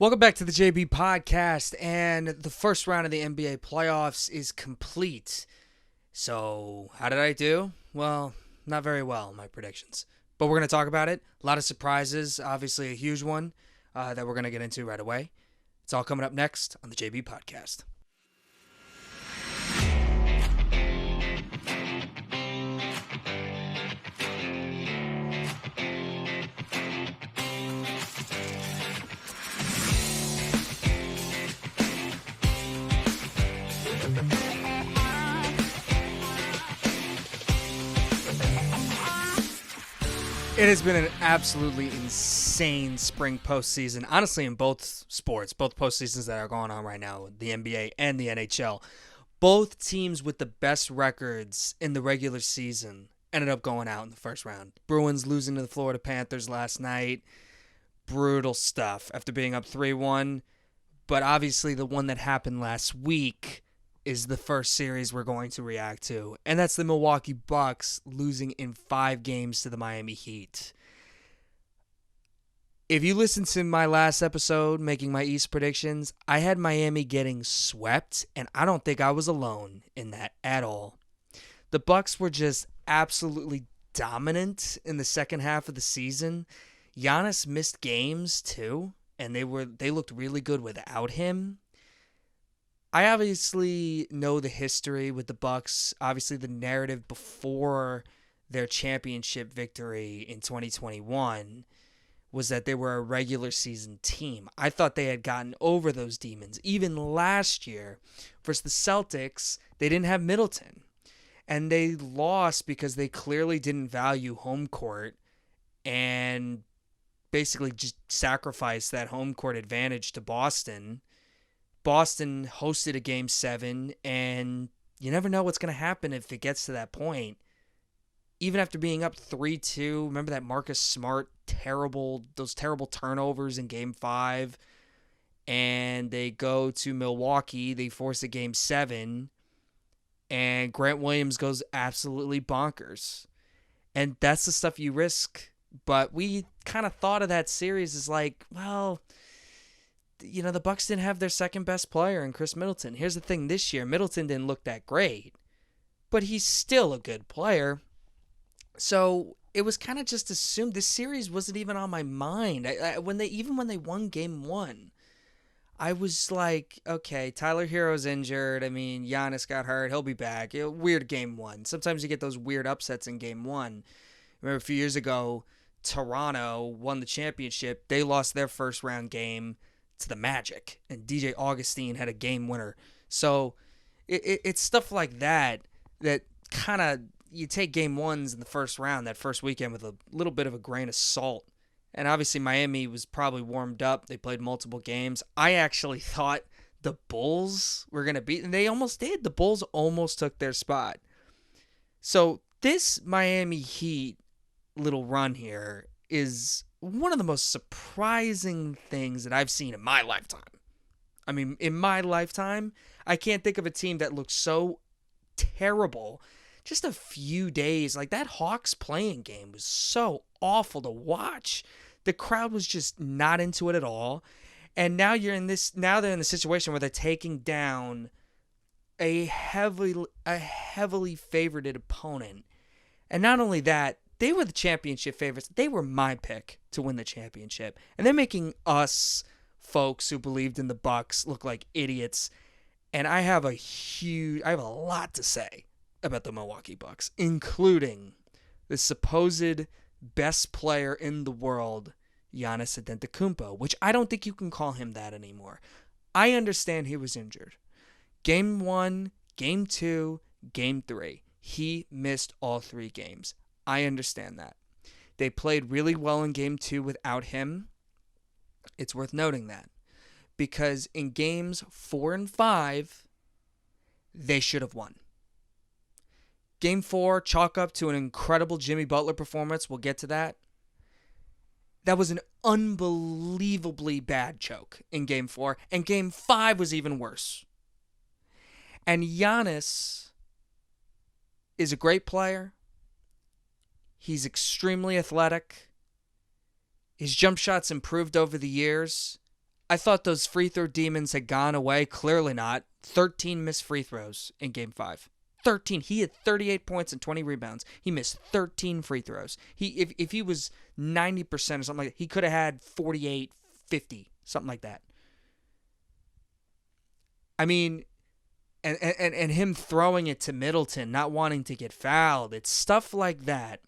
Welcome back to the JB podcast, and the first round of the NBA playoffs is complete. So, how did I do? Well, not very well, my predictions. But we're going to talk about it. A lot of surprises, obviously a huge one that we're going to get into right away. It's all coming up next on the JB podcast. It has been an absolutely insane spring postseason, honestly, in both sports, both postseasons that are going on right now, the NBA and the NHL. Both teams with the best records in the regular season ended up going out in the first round. Bruins losing to the Florida Panthers last night. Brutal stuff after being up 3-1. But obviously, the one that happened last week is the first series we're going to react to, and that's the Milwaukee Bucks losing in 5 games to the Miami Heat. If you listened to my last episode making my East predictions, I had Miami getting swept, and I don't think I was alone in that at all. The Bucks were just absolutely dominant in the second half of the season. Giannis missed games too, and they looked really good without him. I obviously know the history with the Bucks, obviously the narrative before their championship victory in 2021 was that they were a regular season team. I thought they had gotten over those demons. Even last year versus the Celtics, they didn't have Middleton. And they lost because they clearly didn't value home court and basically just sacrificed that home court advantage to Boston. Boston hosted a game 7, and you never know what's going to happen if it gets to that point. Even after being up 3-2, remember that Marcus Smart those terrible turnovers in game 5, and they go to Milwaukee, they force a game 7, and Grant Williams goes absolutely bonkers. And that's the stuff you risk. But we kind of thought of that series as like, well, the Bucks didn't have their second best player in Chris Middleton. Here's the thing, this year Middleton didn't look that great, but he's still a good player. So it was kind of just assumed. This series wasn't even on my mind. When they won game 1, I was like, okay, Tyler Hero's injured. I mean, Giannis got hurt. He'll be back. Weird game 1. Sometimes you get those weird upsets in game 1. Remember a few years ago, Toronto won the championship. They lost their first round game to the Magic, and DJ Augustine had a game winner. So it's stuff like that kind of, you take game 1s in the first round, that first weekend, with a little bit of a grain of salt. And obviously Miami was probably warmed up. They played multiple games. I actually thought the Bulls were going to beat, and they almost did. The Bulls almost took their spot. So this Miami Heat little run here is one of the most surprising things that I've seen in my lifetime. I mean, in my lifetime, I can't think of a team that looked so terrible just a few days. Like, that Hawks playing game was so awful to watch. The crowd was just not into it at all. And now they're in the situation where they're taking down a heavily favorited opponent. And not only that, they were the championship favorites. They were my pick to win the championship. And they're making us folks who believed in the Bucks look like idiots. And I have a lot to say about the Milwaukee Bucks, including the supposed best player in the world, Giannis Antetokounmpo, which I don't think you can call him that anymore. I understand he was injured. Game 1, Game 2, Game 3. He missed all 3 games. I understand that. They played really well in Game 2 without him. It's worth noting that. Because in Games 4 and 5, they should have won. Game 4, chalk up to an incredible Jimmy Butler performance. We'll get to that. That was an unbelievably bad choke in Game 4. And Game 5 was even worse. And Giannis is a great player. He's extremely athletic. His jump shot's improved over the years. I thought those free throw demons had gone away. Clearly not. 13 missed free throws in game 5. 13. He had 38 points and 20 rebounds. He missed 13 free throws. If he was 90% or something like that, he could have had 48, 50, something like that. I mean, and him throwing it to Middleton, not wanting to get fouled. It's stuff like that.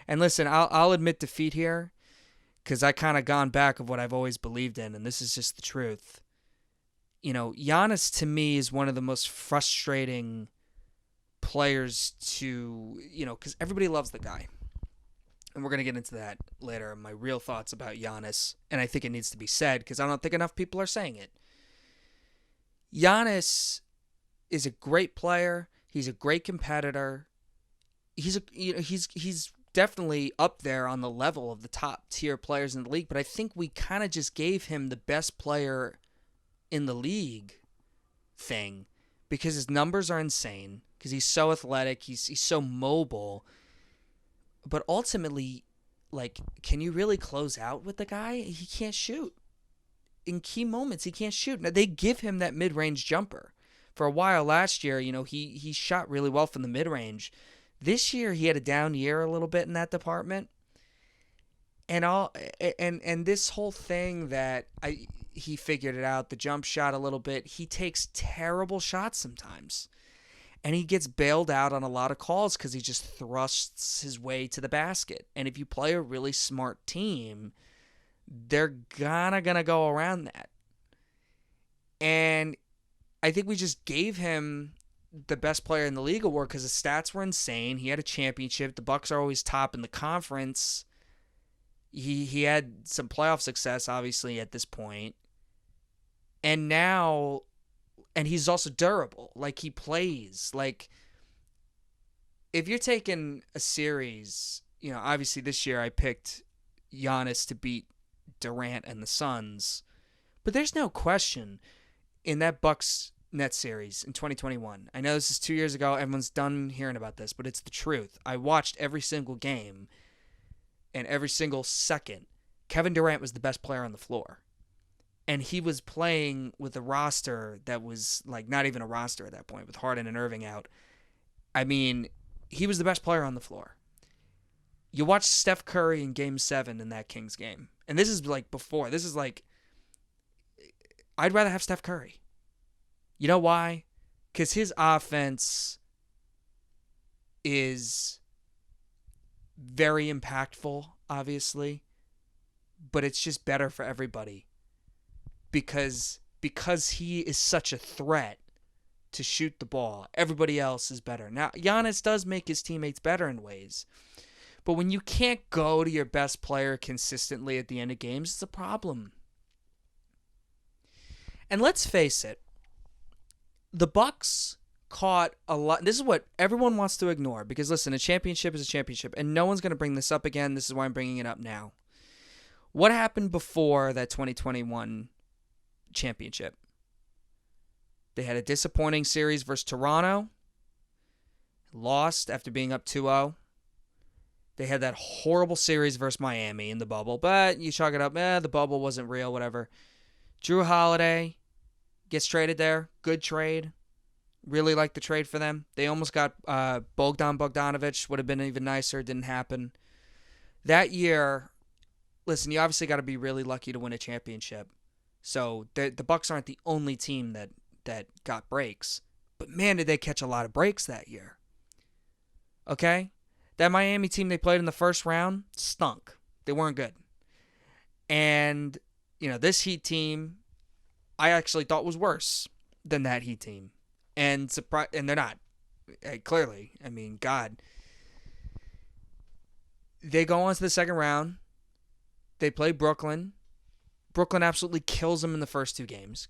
And listen, I'll admit defeat here, because I kind of gone back of what I've always believed in, and this is just the truth. You know, Giannis to me is one of the most frustrating players to, because everybody loves the guy. And we're going to get into that later, my real thoughts about Giannis. And I think it needs to be said, because I don't think enough people are saying it. Giannis is a great player. He's a great competitor. He's definitely up there on the level of the top tier players in the league, but I think we kind of just gave him the best player in the league thing because his numbers are insane, because he's so athletic, he's so mobile. But ultimately, like, can you really close out with the guy? He can't shoot. In key moments, he can't shoot. Now, they give him that mid-range jumper. For a while last year, he shot really well from the mid-range. This year, he had a down year a little bit in that department. And this whole thing that he figured it out, the jump shot a little bit. He takes terrible shots sometimes. And he gets bailed out on a lot of calls because he just thrusts his way to the basket. And if you play a really smart team, they're gonna go around that. And I think we just gave him the best player in the league award because his stats were insane. He had a championship. The Bucks are always top in the conference. He had some playoff success, obviously, at this point. And now, and he's also durable. Like, he plays. Like, if you're taking a series, obviously this year I picked Giannis to beat Durant and the Suns. But there's no question in that Bucks Nets series in 2021. I know this is 2 years ago. Everyone's done hearing about this, but it's the truth. I watched every single game, and every single second, Kevin Durant was the best player on the floor. And he was playing with a roster that was like not even a roster at that point, with Harden and Irving out. I mean, he was the best player on the floor. You watch Steph Curry in Game 7 in that Kings game. And this is like before. This is like, I'd rather have Steph Curry. You know why? Because his offense is very impactful, obviously. But it's just better for everybody. Because he is such a threat to shoot the ball. Everybody else is better. Now, Giannis does make his teammates better in ways. But when you can't go to your best player consistently at the end of games, it's a problem. And let's face it, the Bucks caught a lot. This is what everyone wants to ignore. Because, listen, a championship is a championship. And no one's going to bring this up again. This is why I'm bringing it up now. What happened before that 2021 championship? They had a disappointing series versus Toronto. Lost after being up 2-0. They had that horrible series versus Miami in the bubble. But you chalk it up, the bubble wasn't real, whatever. Drew Holiday gets traded there. Good trade. Really like the trade for them. They almost got Bogdan Bogdanovic. Would have been even nicer. Didn't happen. That year, listen, you obviously got to be really lucky to win a championship. So the Bucks aren't the only team that got breaks. But man, did they catch a lot of breaks that year. Okay? That Miami team they played in the first round stunk. They weren't good. And, this Heat team, I actually thought was worse than that Heat team. And they're not. Clearly. I mean, God. They go on to the second round. They play Brooklyn. Brooklyn absolutely kills them in the first two games.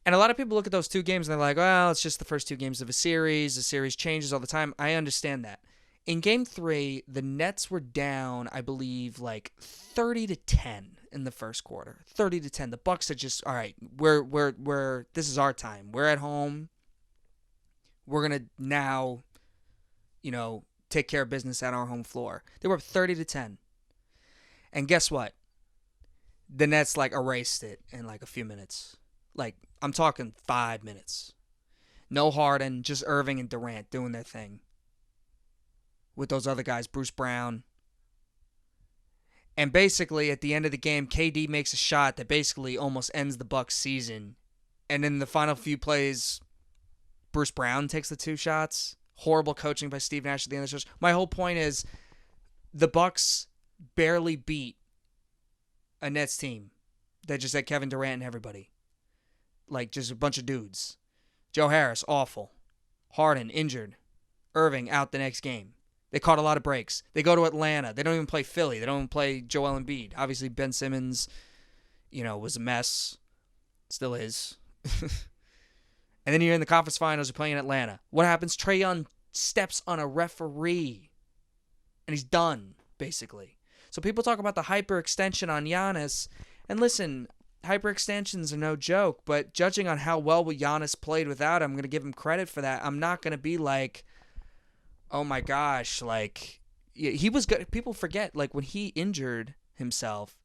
And a lot of people look at those two games and they're like, well, it's just the first two games of a series. The series changes all the time. I understand that. In Game 3, the Nets were down, I believe, like 30-10 in the first quarter. 30-10. The Bucks are just, all right, we're this is our time. We're at home. We're going to now, take care of business at our home floor. They were up 30-10. And guess what? the Nets like erased it in like a few minutes. Like I'm talking 5 minutes. No Harden, just Irving and Durant doing their thing. With those other guys, Bruce Brown. And basically at the end of the game, KD makes a shot that basically almost ends the Bucks season. And in the final few plays, Bruce Brown takes the 2 shots. Horrible coaching by Steve Nash at the end of the show. My whole point is the Bucks barely beat a Nets team that just had Kevin Durant and everybody. Like just a bunch of dudes. Joe Harris, awful. Harden, injured. Irving, out the next game. They caught a lot of breaks. They go to Atlanta. They don't even play Philly. They don't even play Joel Embiid. Obviously, Ben Simmons, was a mess. Still is. And then you're in the conference finals. You're playing in Atlanta. What happens? Trae Young steps on a referee. And he's done, basically. So people talk about the hyperextension on Giannis. And listen, hyperextensions are no joke. But judging on how well Giannis played without him, I'm going to give him credit for that. I'm not going to be like, oh my gosh, like, he was good. People forget, like, when he injured himself,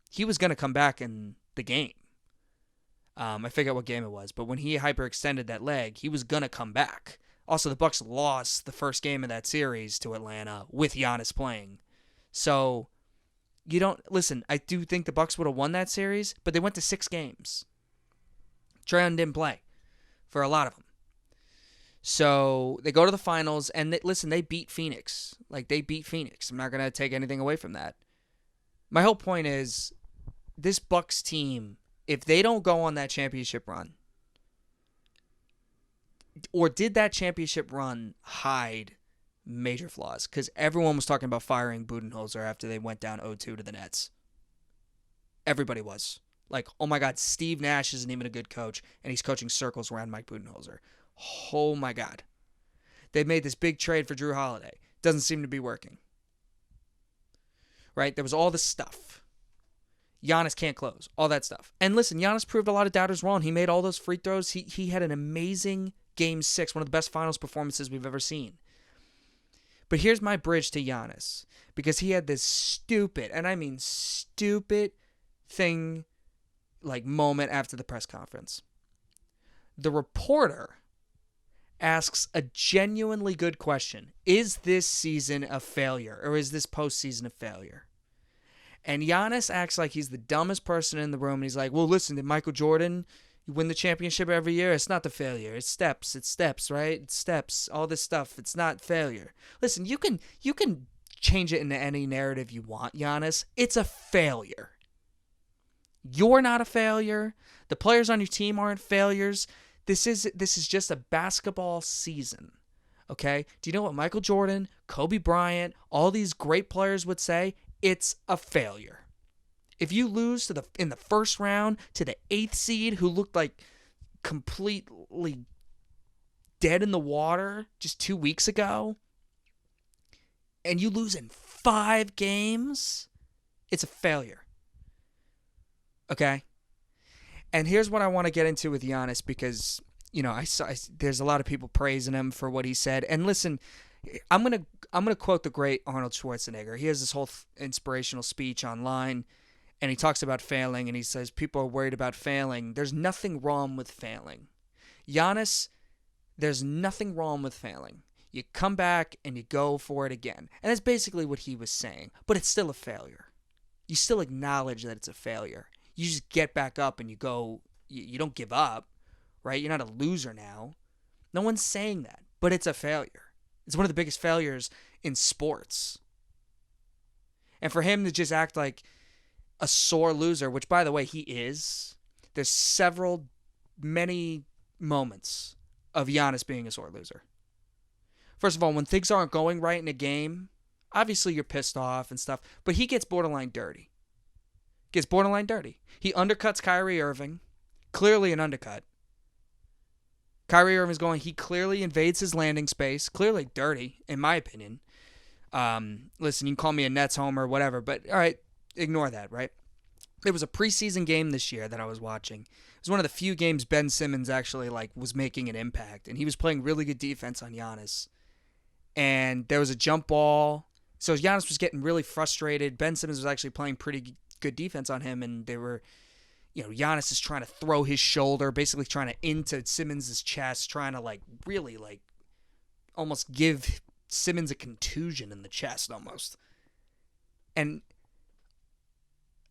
he was going to come back in the game. I forget what game it was, but when he hyperextended that leg, he was going to come back. Also, the Bucks lost the first game of that series to Atlanta with Giannis playing. So, listen, I do think the Bucks would have won that series, but they went to 6 games. Trae Young didn't play for a lot of them. So, they go to the finals, and they beat Phoenix. Like, they beat Phoenix. I'm not going to take anything away from that. My whole point is, this Bucks team, if they don't go on that championship run, or did that championship run hide major flaws? Because everyone was talking about firing Budenholzer after they went down 0-2 to the Nets. Everybody was. Like, oh my God, Steve Nash isn't even a good coach, and he's coaching circles around Mike Budenholzer. Oh my God. They made this big trade for Drew Holiday. Doesn't seem to be working. Right? There was all this stuff. Giannis can't close. All that stuff. And listen, Giannis proved a lot of doubters wrong. He made all those free throws. He had an amazing Game 6. One of the best finals performances we've ever seen. But here's my bridge to Giannis. Because he had this stupid, and I mean stupid thing, like moment after the press conference. The reporter asks a genuinely good question. Is this season a failure? Or is this postseason a failure? And Giannis acts like he's the dumbest person in the room. And he's like, well, listen, did Michael Jordan win the championship every year? It's not the failure. It's steps, right? It's steps, all this stuff. It's not failure. Listen, you can change it into any narrative you want, Giannis. It's a failure. You're not a failure. The players on your team aren't failures. This is just a basketball season. Okay? Do you know what Michael Jordan, Kobe Bryant, all these great players would say? It's a failure. If you lose in the first round to the 8th seed who looked like completely dead in the water just 2 weeks ago, and you lose in 5 games, it's a failure. Okay? And here's what I want to get into with Giannis because, there's a lot of people praising him for what he said. And listen, I'm gonna quote the great Arnold Schwarzenegger. He has this whole inspirational speech online, and he talks about failing, and he says people are worried about failing. There's nothing wrong with failing. Giannis, there's nothing wrong with failing. You come back and you go for it again. And that's basically what he was saying. But it's still a failure. You still acknowledge that it's a failure. You just get back up and you go. You don't give up, right? You're not a loser now. No one's saying that, but it's a failure. It's one of the biggest failures in sports. And for him to just act like a sore loser, which, by the way, he is, there's many moments of Giannis being a sore loser. First of all, when things aren't going right in a game, obviously you're pissed off and stuff, but he gets borderline dirty. He undercuts Kyrie Irving. Clearly an undercut. Kyrie Irving's going, he clearly invades his landing space. Clearly dirty, in my opinion. Listen, you can call me a Nets homer or whatever, but all right, ignore that, right? There was a preseason game this year that I was watching. It was one of the few games Ben Simmons actually was making an impact, and he was playing really good defense on Giannis. And there was a jump ball. So Giannis was getting really frustrated. Ben Simmons was actually playing pretty good defense on him, and they were, Giannis is trying to throw his shoulder, basically trying to into Simmons' chest, trying to really almost give Simmons a contusion in the chest almost. And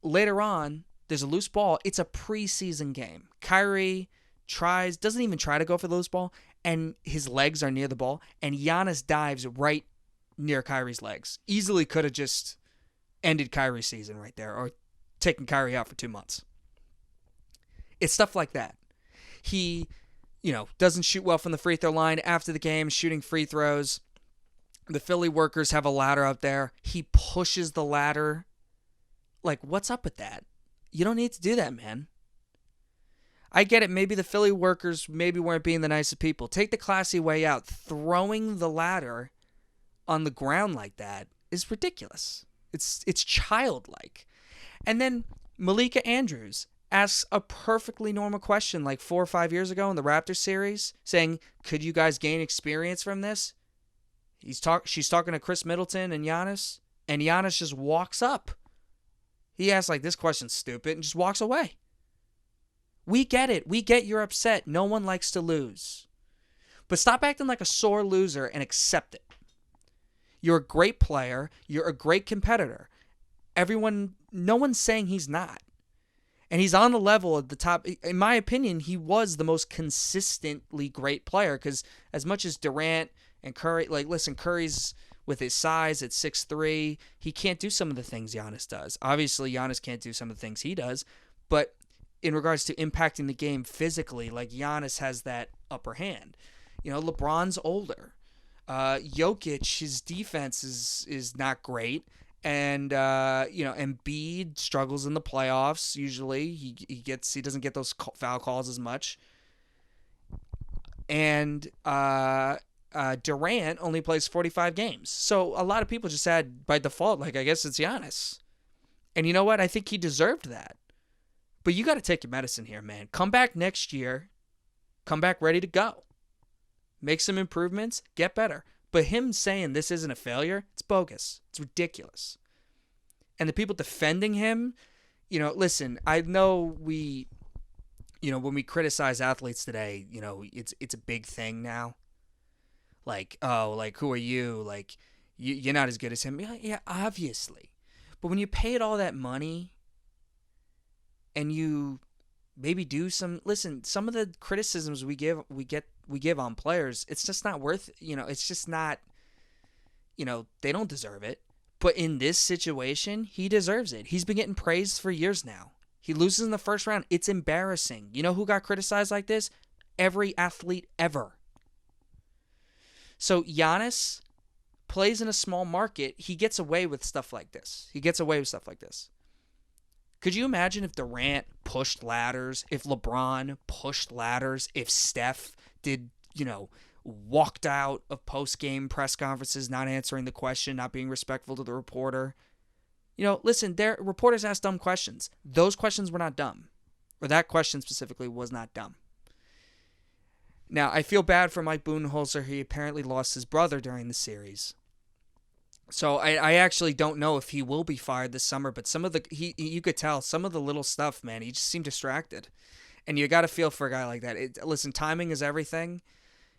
later on, there's a loose ball. It's a preseason game. Kyrie doesn't even try to go for the loose ball, and his legs are near the ball, and Giannis dives right near Kyrie's legs. Easily could have just ended Kyrie's season right there, or taken Kyrie out for 2 months. It's stuff like that. He, doesn't shoot well from the free throw line after the game, shooting free throws. The Philly workers have a ladder out there. He pushes the ladder. What's up with that? You don't need to do that, man. I get it. Maybe the Philly workers weren't being the nicest people. Take the classy way out. Throwing the ladder on the ground like that is ridiculous. It's childlike. And then Malika Andrews asks a perfectly normal question 4 or 5 years ago in the Raptors series, saying, could you guys gain experience from this? She's talking to Chris Middleton and Giannis just walks up. He asks this question's stupid and just walks away. We get it. We get you're upset. No one likes to lose. But stop acting like a sore loser and accept it. You're a great player. You're a great competitor. No one's saying he's not. And he's on the level at the top. In my opinion, he was the most consistently great player, because as much as Durant and Curry, Curry's with his size at 6'3", he can't do some of the things Giannis does. Obviously, Giannis can't do some of the things he does, but in regards to impacting the game physically, Giannis has that upper hand. LeBron's older. Jokic, his defense is not great. And Embiid struggles in the playoffs. Usually, he doesn't get those foul calls as much. And Durant only plays 45 games. So a lot of people just said by default, I guess it's Giannis. And you know what? I think he deserved that. But you got to take your medicine here, man. Come back next year. Come back ready to go. Make some improvements. Get better. But him saying this isn't a failure, it's bogus. It's ridiculous. And the people defending him, listen, I know when we criticize athletes today, it's a big thing now. Who are you? You're not as good as him. Yeah, obviously. But when you paid all that money and you maybe do some of the criticisms we give on players, it's just not worth, it's just not, they don't deserve it. But in this situation, he deserves it. He's been getting praised for years now. He loses in the first round. It's embarrassing. You know who got criticized like this? Every athlete ever. So Giannis plays in a small market. He gets away with stuff like this. Could you imagine if Durant pushed ladders, if LeBron pushed ladders, if Steph did, walked out of post-game press conferences, not answering the question, not being respectful to the reporter? Listen, reporters ask dumb questions. Those questions were not dumb. Or that question specifically was not dumb. Now, I feel bad for Mike Budenholzer. He apparently lost his brother during the series. So I actually don't know if he will be fired this summer, but you could tell some of the little stuff, man, he just seemed distracted. And you got to feel for a guy like that. Listen, timing is everything.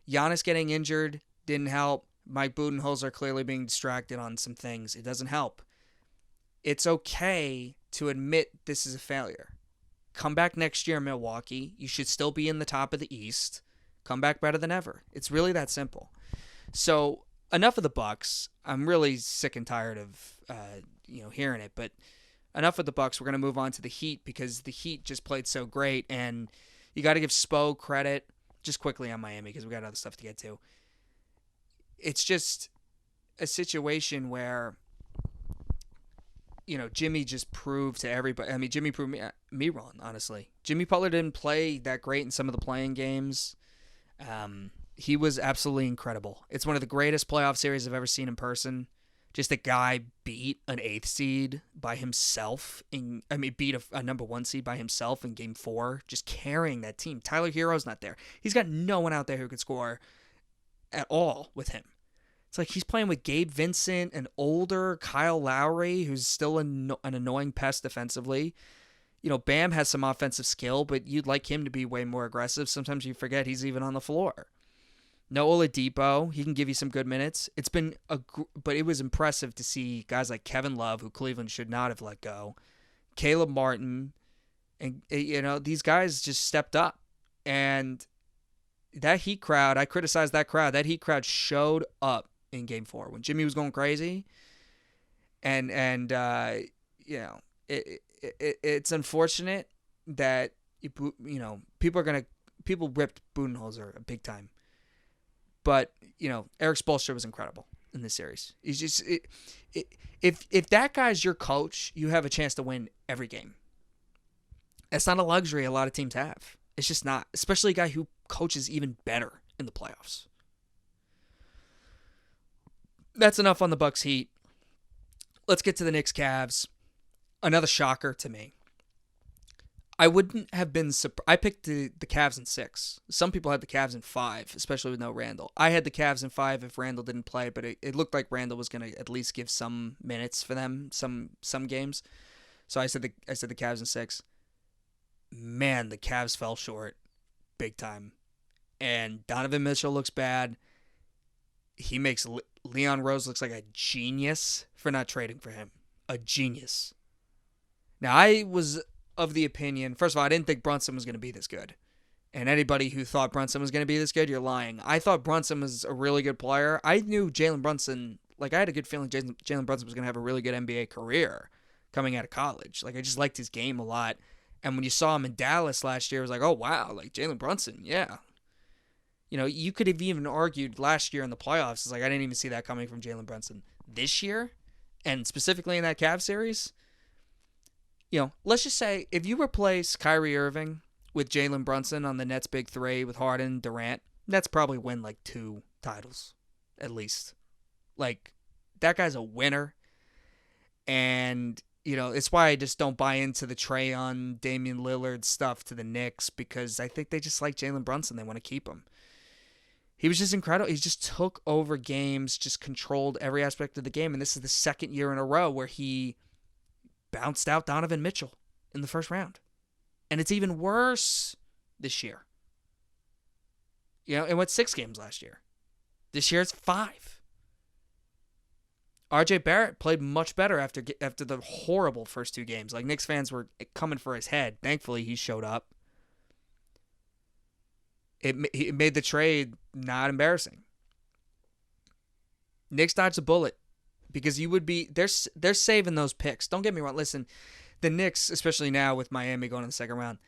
Giannis getting injured didn't help. Mike Budenholzer clearly being distracted on some things. It doesn't help. It's okay to admit this is a failure. Come back next year, Milwaukee. You should still be in the top of the East. Come back better than ever. It's really that simple. So enough of the Bucks. I'm really sick and tired of hearing it, but enough of the Bucks. We're going to move on to the Heat, because the Heat just played so great, and you got to give Spo credit. Just quickly on Miami, because we got other stuff to get to. It's just a situation where Jimmy just proved to everybody. I mean, Jimmy proved me wrong, honestly. Jimmy Butler didn't play that great in some of the playing games. He was absolutely incredible. It's one of the greatest playoff series I've ever seen in person. Just a guy beat an 8th seed by himself. Beat a number 1 seed by himself in Game 4, just carrying that team. Tyler Hero's not there. He's got no one out there who could score at all with him. It's like he's playing with Gabe Vincent, an older Kyle Lowry, who's still an annoying pest defensively. Bam has some offensive skill, but you'd like him to be way more aggressive. Sometimes you forget he's even on the floor. No Oladipo, he can give you some good minutes. But it was impressive to see guys like Kevin Love, who Cleveland should not have let go, Caleb Martin, and these guys just stepped up. And that Heat crowd, I criticized that crowd. That Heat crowd showed up in Game 4 when Jimmy was going crazy. And it's unfortunate that people ripped Budenholzer big time. But, Eric Spoelstra was incredible in this series. He's just if that guy's your coach, you have a chance to win every game. That's not a luxury a lot of teams have. It's just not, especially a guy who coaches even better in the playoffs. That's enough on the Bucks Heat. Let's get to the Knicks Cavs. Another shocker to me. I wouldn't have been surprised. I picked the Cavs in 6. Some people had the Cavs in 5, especially with no Randall. I had the Cavs in 5 if Randall didn't play, but it looked like Randall was going to at least give some minutes for them, some games. So I said the Cavs in 6. Man, the Cavs fell short big time. And Donovan Mitchell looks bad. He makes Leon Rose looks like a genius for not trading for him. A genius. Now, I was of the opinion, first of all, I didn't think Brunson was going to be this good. And anybody who thought Brunson was going to be this good, you're lying. I thought Brunson was a really good player. I knew Jalen Brunson, I had a good feeling Jalen Brunson was going to have a really good NBA career coming out of college. I just liked his game a lot. And when you saw him in Dallas last year, it was like, oh, wow, Jalen Brunson, yeah. You could have even argued last year in the playoffs, I didn't even see that coming from Jalen Brunson. This year, and specifically in that Cavs series, let's just say if you replace Kyrie Irving with Jalen Brunson on the Nets' big 3 with Harden, Durant, Nets probably win 2 titles at least. That guy's a winner. And, it's why I just don't buy into the Trae on Damian Lillard stuff to the Knicks, because I think they just like Jalen Brunson. They want to keep him. He was just incredible. He just took over games, just controlled every aspect of the game. And this is the second year in a row where he bounced out Donovan Mitchell in the first round. And it's even worse this year. It went 6 games last year. This year it's 5. RJ Barrett played much better after the horrible first 2 games. Knicks fans were coming for his head. Thankfully, he showed up. It made the trade not embarrassing. Knicks dodged a bullet. Because they're saving those picks. Don't get me wrong. Listen, the Knicks, especially now with Miami going in the second round,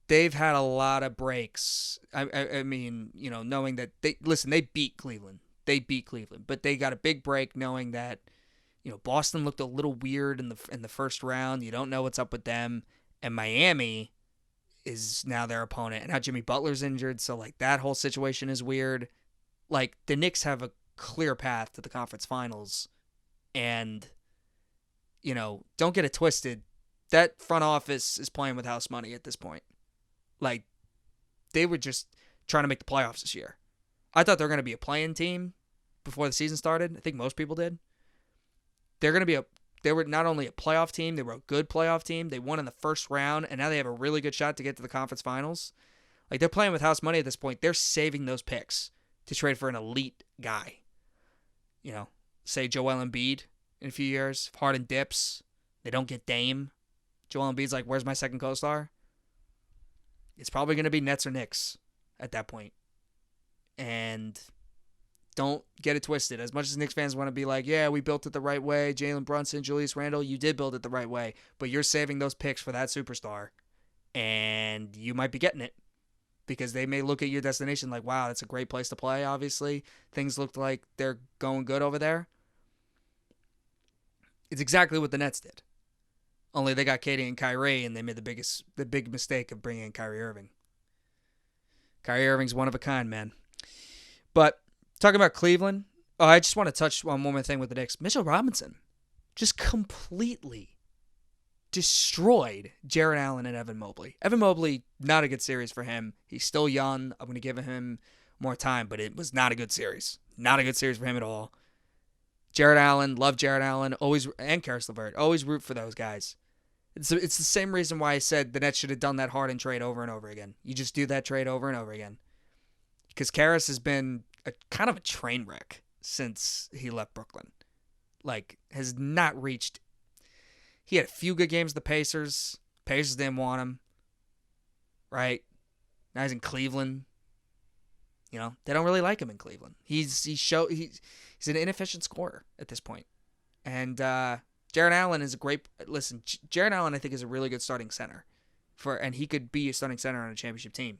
they've had a lot of breaks. I mean, knowing that they beat Cleveland. They beat Cleveland, but they got a big break knowing that, Boston looked a little weird in the first round. You don't know what's up with them, and Miami is now their opponent. And now Jimmy Butler's injured, so that whole situation is weird. The Knicks have a clear path to the conference finals. And, don't get it twisted. That front office is playing with house money at this point. They were just trying to make the playoffs this year. I thought they were going to be a play-in team before the season started. I think most people did. They were not only a playoff team, they were a good playoff team. They won in the first round, and now they have a really good shot to get to the conference finals. They're playing with house money at this point. They're saving those picks to trade for an elite guy. Say Joel Embiid in a few years. If Harden dips, they don't get Dame. Joel Embiid's where's my second co-star? It's probably going to be Nets or Knicks at that point. And don't get it twisted. As much as Knicks fans want to be yeah, we built it the right way. Jalen Brunson, Julius Randle, you did build it the right way. But you're saving those picks for that superstar. And you might be getting it. Because they may look at your destination wow, that's a great place to play, obviously. Things looked like they're going good over there. It's exactly what the Nets did. Only they got KD and Kyrie, and they made the big mistake of bringing in Kyrie Irving. Kyrie Irving's one of a kind, man. But talking about Cleveland, I just want to touch on one more thing with the Knicks. Mitchell Robinson just completely destroyed Jarrett Allen and Evan Mobley. Evan Mobley, not a good series for him. He's still young. I'm going to give him more time, but it was not a good series. Not a good series for him at all. Jared Allen, love Jared Allen, always, and Karis LeVert, always root for those guys. It's the same reason why I said the Nets should have done that Harden trade over and over again. You just do that trade over and over again. Because Karis has been kind of a train wreck since he left Brooklyn. Like, has not reached. He had a few good games with the Pacers. Pacers didn't want him. Right? Now he's in Cleveland. You know, they don't really like him in Cleveland. He's an inefficient scorer at this point. And Jared Allen is a great. Listen, Jared Allen I think is a really good starting center, and he could be a starting center on a championship team.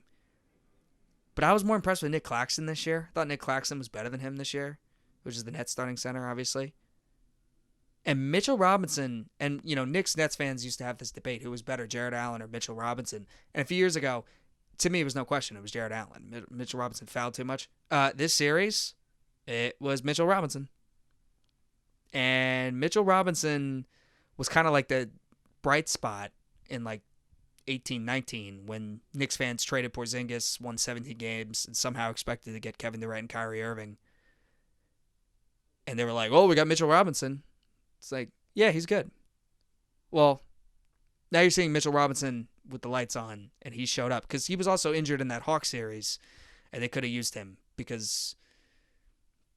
But I was more impressed with Nick Claxton this year. I thought Nick Claxton was better than him this year, which is the Nets starting center, obviously. And Mitchell Robinson, and Nets fans used to have this debate: who was better, Jared Allen or Mitchell Robinson? And a few years ago, to me, it was no question. It was Jared Allen. Mitchell Robinson fouled too much. This series, it was Mitchell Robinson. And Mitchell Robinson was kind of like the bright spot in like 18-19 when Knicks fans traded Porzingis, won 17 games, and somehow expected to get Kevin Durant and Kyrie Irving. And they were like, oh, we got Mitchell Robinson. It's like, yeah, he's good. Well, now you're seeing Mitchell Robinson with the lights on, and he showed up because he was also injured in that Hawks series, and they could have used him because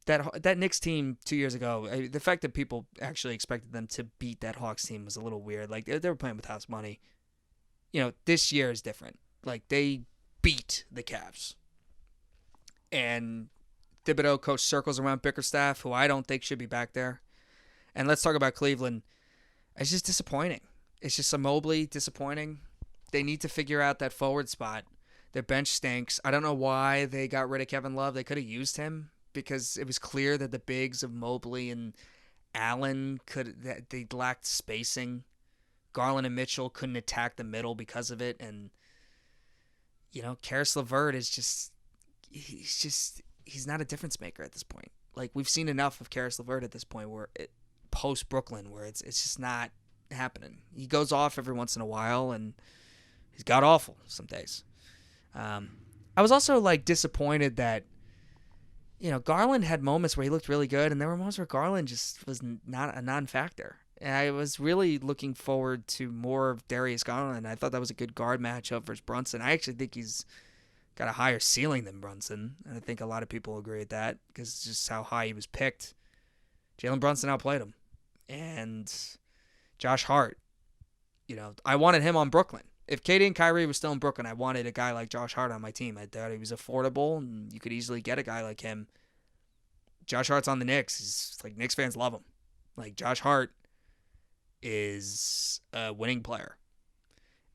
that Knicks team 2 years ago, the fact that people actually expected them to beat that Hawks team was a little weird. Like, they were playing with house money. This year is different. Like, they beat the Cavs. And Thibodeau coached circles around Bickerstaff, who I don't think should be back there. And let's talk about Cleveland. It's just disappointing. It's just a Mobley disappointing. They need to figure out that forward spot. Their bench stinks. I don't know why they got rid of Kevin Love. They could have used him because it was clear that the bigs of Mobley and Allen they lacked spacing. Garland and Mitchell couldn't attack the middle because of it. And, Karis LeVert is he's not a difference maker at this point. Like, we've seen enough of Karis LeVert at this point post Brooklyn where it's just not happening. He goes off every once in a while, and he's got awful some days. I was also disappointed that Garland had moments where he looked really good, and there were moments where Garland just was not a non-factor. And I was really looking forward to more of Darius Garland. I thought that was a good guard matchup versus Brunson. I actually think he's got a higher ceiling than Brunson, and I think a lot of people agree with that because it's just how high he was picked. Jalen Brunson outplayed him. And Josh Hart, I wanted him on Brooklyn. If KD and Kyrie was still in Brooklyn, I wanted a guy like Josh Hart on my team. I thought he was affordable, and you could easily get a guy like him. Josh Hart's on the Knicks. Knicks fans love him. Josh Hart is a winning player.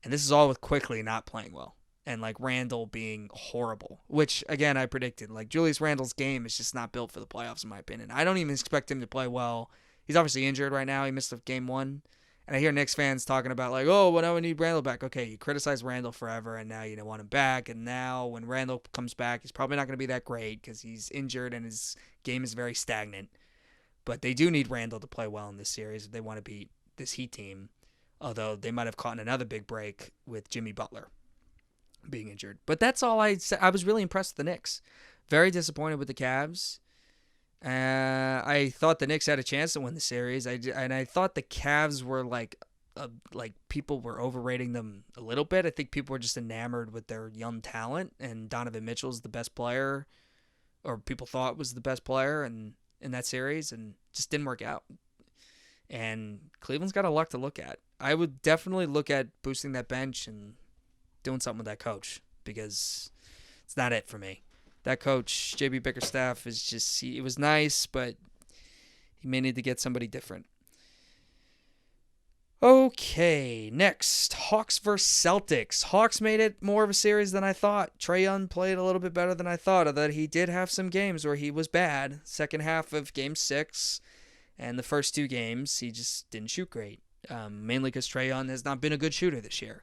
And this is all with Quickley not playing well. And, Randall being horrible. Which, again, I predicted. Julius Randle's game is just not built for the playoffs, in my opinion. I don't even expect him to play well. He's obviously injured right now. He missed game one. And I hear Knicks fans talking about, well, now we need Randle back. Okay, you criticized Randle forever, and now you don't want him back. And now when Randle comes back, he's probably not going to be that great because he's injured and his game is very stagnant. But they do need Randle to play well in this series if they want to beat this Heat team. Although they might have caught another big break with Jimmy Butler being injured. But that's all I said. I was really impressed with the Knicks. Very disappointed with the Cavs. I thought the Knicks had a chance to win the series. I thought the Cavs were people were overrating them a little bit. I think people were just enamored with their young talent, and Donovan Mitchell's the best player, or people thought was the best player in that series, and just didn't work out. And Cleveland's got a lot to look at. I would definitely look at boosting that bench and doing something with that coach because it's not it for me. That coach, JB Bickerstaff, is just, it was nice, but he may need to get somebody different. Okay, next, Hawks versus Celtics. Hawks made it more of a series than I thought. Trae Young played a little bit better than I thought. That he did have some games where he was bad. Second half of Game 6 and the first two games, he just didn't shoot great. Mainly because Trae Young has not been a good shooter this year.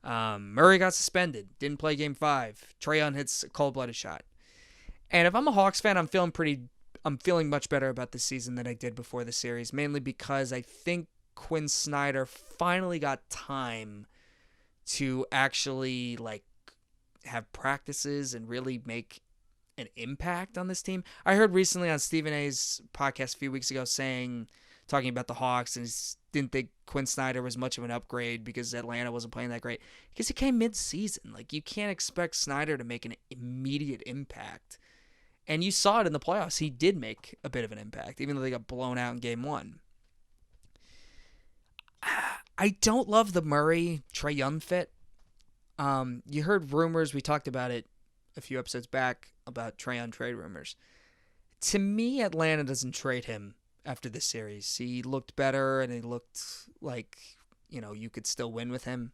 Murray got suspended. Didn't play Game 5. Trae Young hits a cold-blooded shot. And if I'm a Hawks fan, I'm feeling much better about this season than I did before the series, mainly because I think Quinn Snyder finally got time to actually have practices and really make an impact on this team. I heard recently on Stephen A's podcast a few weeks ago talking about the Hawks, and he didn't think Quinn Snyder was much of an upgrade because Atlanta wasn't playing that great. Because he came mid-season. Like, you can't expect Snyder to make an immediate impact. And you saw it in the playoffs. He did make a bit of an impact, even though they got blown out in game one. I don't love the Murray-Trae Young fit. You heard rumors. We talked about it a few episodes back about Trae Young trade rumors. To me, Atlanta doesn't trade him after this series. He looked better, and he looked like, you could still win with him.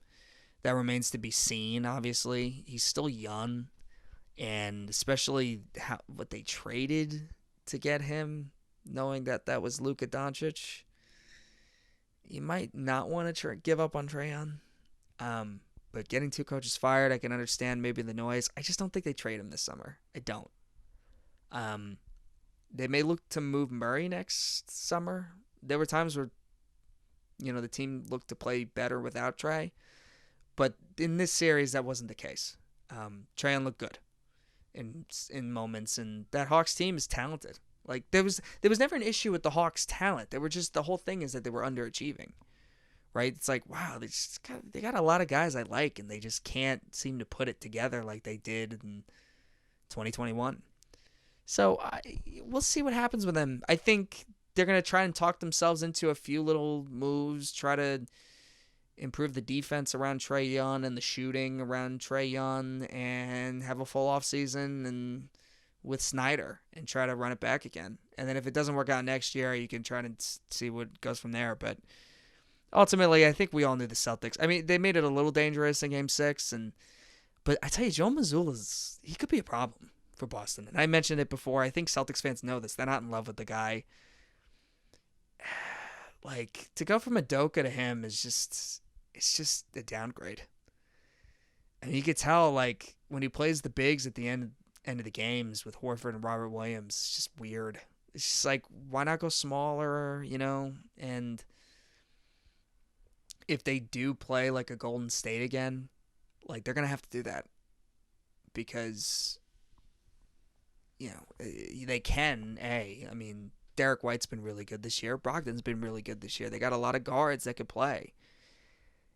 That remains to be seen, obviously. He's still young, and especially what they traded to get him, knowing that was Luka Doncic, you might not want to give up on Trae Young. But getting two coaches fired, I can understand maybe the noise. I just don't think they trade him this summer. I don't. They may look to move Murray next summer. There were times where, the team looked to play better without Trae. But in this series, that wasn't the case. Trae Young looked good in moments, and that Hawks team is talented. Like, there was never an issue with the Hawks' talent. The whole thing is that they were underachieving. Right? It's like, wow, they got a lot of guys I like, and they just can't seem to put it together like they did in 2021. So we'll see what happens with them. I think they're going to try and talk themselves into a few little moves, try to improve the defense around Trae Young and the shooting around Trae Young, and have a full off season and with Snyder and try to run it back again. And then if it doesn't work out next year, you can try to see what goes from there. But ultimately, I think we all knew the Celtics. I mean, they made it a little dangerous in Game 6, but I tell you, Joe Mazzulla, he could be a problem for Boston. And I mentioned it before. I think Celtics fans know this. They're not in love with the guy. Like, to go from Udoka to him it's just a downgrade. And you could tell, like, when he plays the bigs at the end of the games with Horford and Robert Williams, it's just weird. It's just like, why not go smaller, And if they do play like a Golden State again, like, they're going to have to do that because, they can, I mean, Derek White's been really good this year. Brogdon's been really good this year. They got a lot of guards that could play.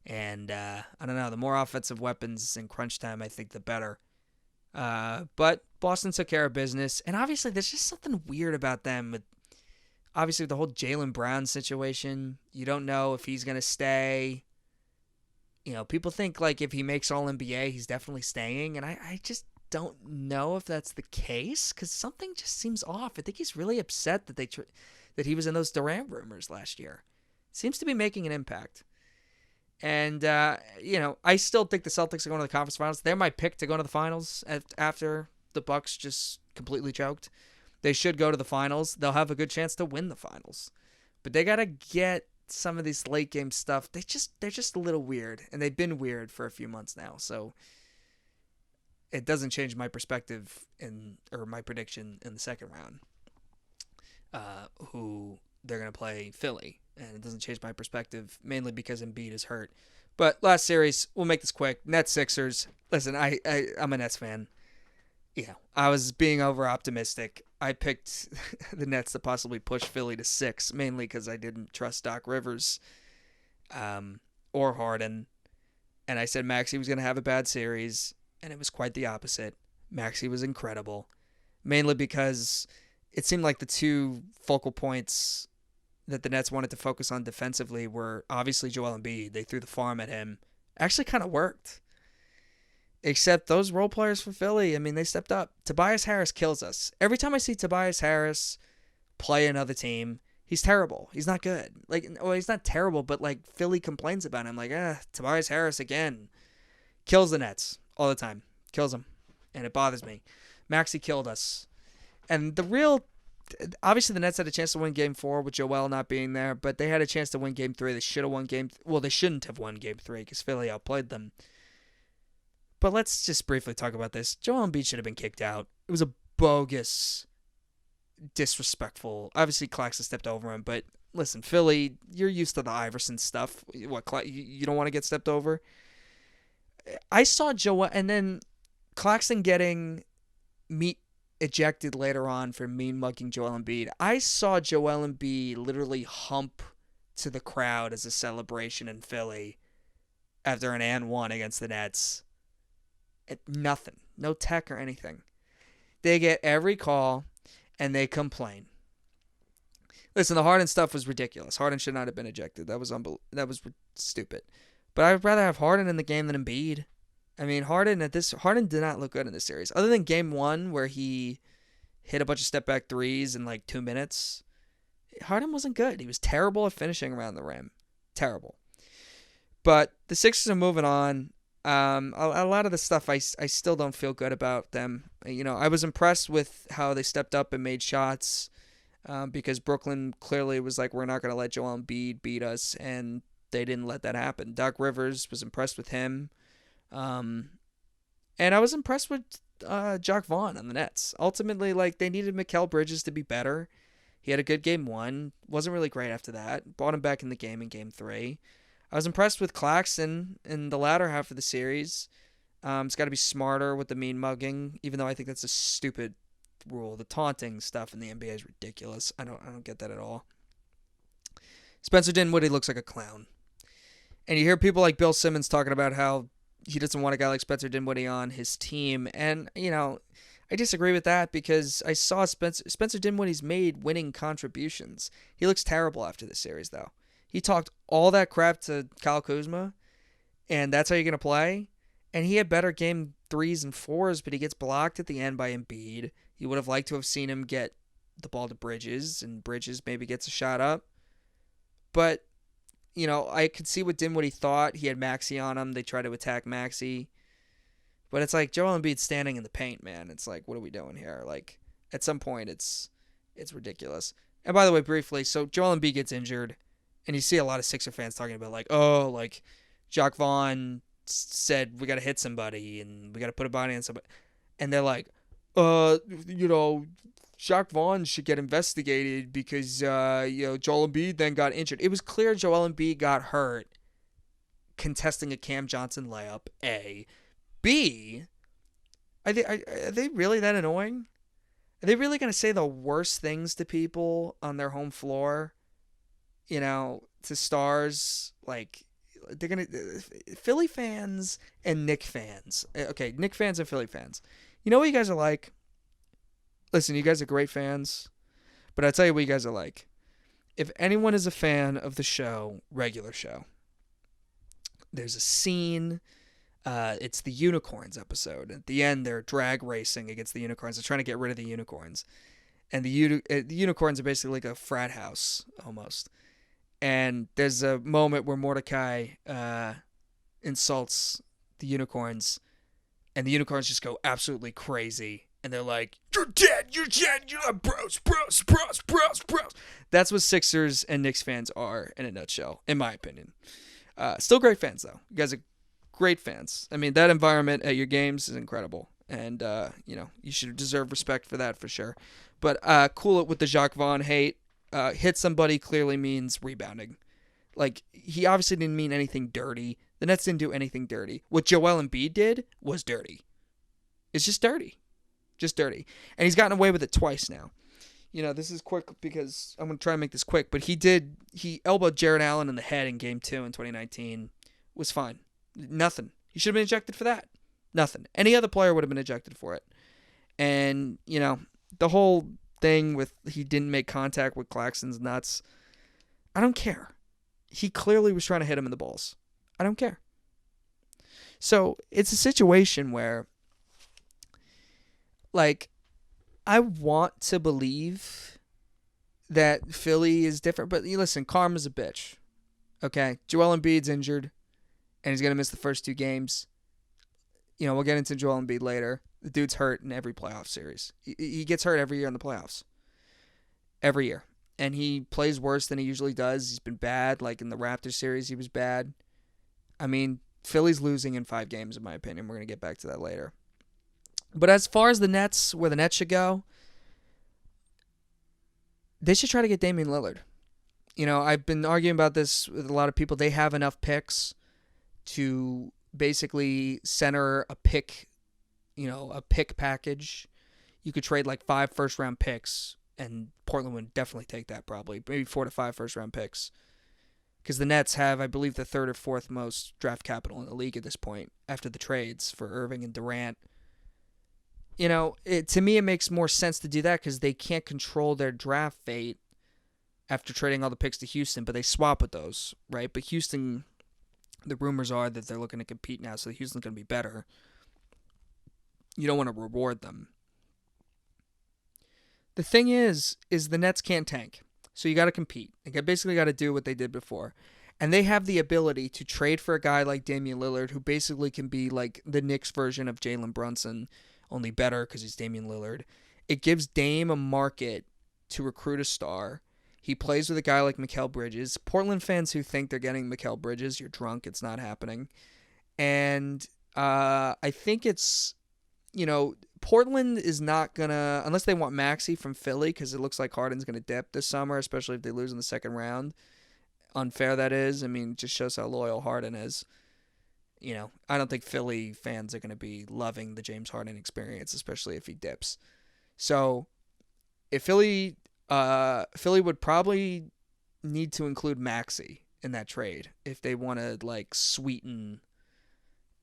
And, I don't know, the more offensive weapons in crunch time, I think the better. But Boston took care of business. And obviously, there's just something weird about them with, obviously, the whole Jaylen Brown situation. You don't know if he's going to stay. People think, like, if he makes All-NBA, he's definitely staying. And I just don't know if that's the case because something just seems off. I think he's really upset that he was in those Durant rumors last year. Seems to be making an impact. And, I still think the Celtics are going to the conference finals. They're my pick to go to the finals after the Bucks just completely choked. They should go to the finals. They'll have a good chance to win the finals. But they got to get some of this late game stuff. They're just a little weird. And they've been weird for a few months now. So it doesn't change my perspective or my prediction in the second round. Who they're going to play Philly. And it doesn't change my perspective, mainly because Embiid is hurt. But last series, we'll make this quick. Nets Sixers. Listen, I'm a Nets fan. I was being over-optimistic. I picked the Nets to possibly push Philly to 6, mainly because I didn't trust Doc Rivers or Harden. And I said Maxey was going to have a bad series, and it was quite the opposite. Maxey was incredible, mainly because it seemed like the two focal points that the Nets wanted to focus on defensively were obviously Joel Embiid. They threw the farm at him. Actually kind of worked. Except those role players for Philly, I mean, they stepped up. Tobias Harris kills us. Every time I see Tobias Harris play another team, he's terrible. He's not good. He's not terrible, but, Philly complains about him. Tobias Harris again. Kills the Nets all the time. Kills them. And it bothers me. Maxey killed us. And obviously, the Nets had a chance to win Game 4 with Joel not being there, but they had a chance to win Game 3. They should have won they shouldn't have won Game 3 because Philly outplayed them. But let's just briefly talk about this. Joel Embiid should have been kicked out. It was a bogus, disrespectful. Obviously, Claxton stepped over him, but listen, Philly, you're used to the Iverson stuff. What, you don't want to get stepped over? I saw Joel, and then Claxton getting ejected later on for mean mugging Joel Embiid. I saw Joel Embiid literally hump to the crowd as a celebration in Philly after an and one against the Nets. Nothing. No tech or anything. They get every call and they complain. Listen, the Harden stuff was ridiculous. Harden should not have been ejected. That was stupid. But I'd rather have Harden in the game than Embiid. I mean, Harden did not look good in this series. Other than game 1 where he hit a bunch of step back threes in like 2 minutes, Harden wasn't good. He was terrible at finishing around the rim. Terrible. But the Sixers are moving on. A lot of the stuff I still don't feel good about them. I was impressed with how they stepped up and made shots because Brooklyn clearly was like, we're not going to let Joel Embiid beat us, and they didn't let that happen. Doc Rivers, was impressed with him. And I was impressed with Jacque Vaughn on the Nets. Ultimately, they needed Mikal Bridges to be better. He had a good game 1. Wasn't really great after that. Brought him back in the game in game 3. I was impressed with Claxton in the latter half of the series. It's got to be smarter with the mean mugging, even though I think that's a stupid rule. The taunting stuff in the NBA is ridiculous. I don't get that at all. Spencer Dinwiddie looks like a clown. And you hear people like Bill Simmons talking about how he doesn't want a guy like Spencer Dinwiddie on his team. And, I disagree with that because I saw Spencer Dinwiddie's made winning contributions. He looks terrible after this series, though. He talked all that crap to Kyle Kuzma, and that's how you're going to play? And he had better game 3s and 4s, but he gets blocked at the end by Embiid. You would have liked to have seen him get the ball to Bridges, and Bridges maybe gets a shot up. But, I could see what Dinwiddie thought. He had Maxey on him. They tried to attack Maxey. But it's like Joel Embiid standing in the paint, man. It's like, what are we doing here? At some point, it's ridiculous. And by the way, briefly, so Joel Embiid gets injured. And you see a lot of Sixer fans talking about Jacque Vaughn said we got to hit somebody and we got to put a body on somebody. And they're like, Jacque Vaughn should get investigated because, Joel Embiid then got injured. It was clear Joel Embiid got hurt contesting a Cam Johnson layup, A. B, are they really that annoying? Are they really going to say the worst things to people on their home floor? To stars, they're going to... Philly fans and Knick fans. Okay, Knick fans and Philly fans. You know what you guys are like? Listen, you guys are great fans, but I'll tell you what you guys are like. If anyone is a fan of the show, regular show, there's a scene... it's the unicorns episode. At the end, they're drag racing against the unicorns. They're trying to get rid of the unicorns. And the unicorns are basically like a frat house, almost. And there's a moment where Mordecai insults the unicorns, and the unicorns just go absolutely crazy. And they're like, you're dead, you're bros. That's what Sixers and Knicks fans are in a nutshell, in my opinion. Still great fans, though. You guys are great fans. I mean, that environment at your games is incredible. And, you should deserve respect for that for sure. But cool it with the Jacque Vaughn hate. Hit somebody clearly means rebounding. He obviously didn't mean anything dirty. The Nets didn't do anything dirty. What Joel Embiid did was dirty. It's just dirty. Just dirty. And he's gotten away with it twice now. This is quick because I'm going to try and make this quick. But he elbowed Jared Allen in the head in Game 2 in 2019. Was fine. Nothing. He should have been ejected for that. Nothing. Any other player would have been ejected for it. And, the whole thing with he didn't make contact with Claxton's nuts. I don't care. He clearly was trying to hit him in the balls. I don't care. So it's a situation where, I want to believe that Philly is different. But listen, karma's a bitch. Okay? Joel Embiid's injured, and he's going to miss the first 2 games. We'll get into Joel Embiid later. The dude's hurt in every playoff series. He gets hurt every year in the playoffs. Every year. And he plays worse than he usually does. He's been bad. In the Raptors series, he was bad. I mean, Philly's losing in 5 games, in my opinion. We're going to get back to that later. But as far as the Nets, where the Nets should go, they should try to get Damian Lillard. I've been arguing about this with a lot of people. They have enough picks to basically center a pick package. you could trade like 5 first-round picks, and Portland would definitely take that probably. Maybe 4 to 5 first-round picks. Because the Nets have, I believe, the 3rd or 4th most draft capital in the league at this point after the trades for Irving and Durant. To me, it makes more sense to do that because they can't control their draft fate after trading all the picks to Houston, but they swap with those, right? But Houston, the rumors are that they're looking to compete now, so Houston's going to be better. You don't want to reward them. The thing is the Nets can't tank. So you got to compete. You basically got to do what they did before. And they have the ability to trade for a guy like Damian Lillard, who basically can be like the Knicks version of Jalen Brunson, only better because he's Damian Lillard. It gives Dame a market to recruit a star. He plays with a guy like Mikal Bridges. Portland fans who think they're getting Mikal Bridges, you're drunk. It's not happening. And I think it's, Portland is not going to, unless they want Maxey from Philly, because it looks like Harden's going to dip this summer, especially if they lose in the second round. Unfair that is. I mean, just shows how loyal Harden is. I don't think Philly fans are going to be loving the James Harden experience, especially if he dips. So, if Philly would probably need to include Maxey in that trade if they want to like sweeten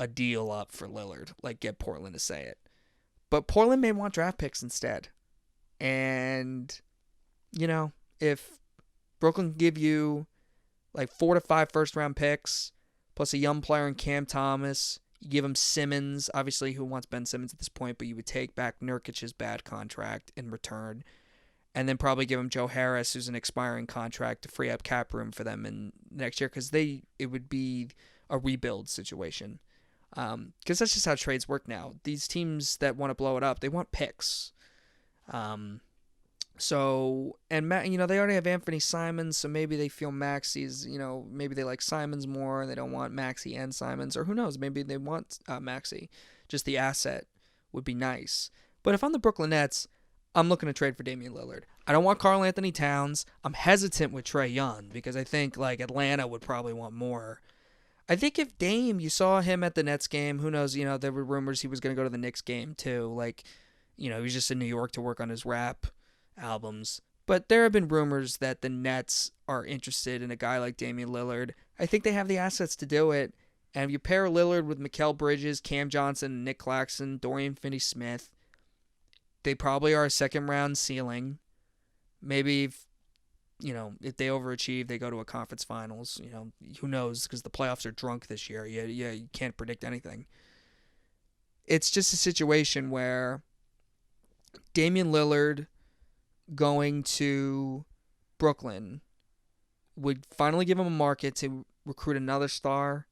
a deal up for Lillard, like get Portland to say it. But Portland may want draft picks instead. And, if Brooklyn can give you like 4 to 5 first-round picks, plus a young player in Cam Thomas, you give him Simmons, obviously who wants Ben Simmons at this point, but you would take back Nurkic's bad contract in return. And then probably give him Joe Harris, who's an expiring contract, to free up cap room for them in next year, because it would be a rebuild situation. Because that's just how trades work now. These teams that want to blow it up, they want picks. So, and Matt, they already have Anthony Simons, so maybe they feel Maxey's, maybe they like Simons more, and they don't want Maxey and Simons, or who knows, maybe they want Maxey. Just the asset would be nice. But if I'm the Brooklyn Nets, I'm looking to trade for Damian Lillard. I don't want Karl Anthony Towns. I'm hesitant with Trae Young because I think like Atlanta would probably want more. I think if Dame, you saw him at the Nets game, who knows, there were rumors he was going to go to the Knicks game too. Like, he was just in New York to work on his rap albums. But there have been rumors that the Nets are interested in a guy like Damian Lillard. I think they have the assets to do it. And if you pair Lillard with Mikal Bridges, Cam Johnson, Nick Claxton, Dorian Finney-Smith, they probably are a second-round ceiling. Maybe if they overachieve, they go to a conference finals. Who knows? Because the playoffs are drunk this year. Yeah, you can't predict anything. It's just a situation where Damian Lillard going to Brooklyn would finally give him a market to recruit another star.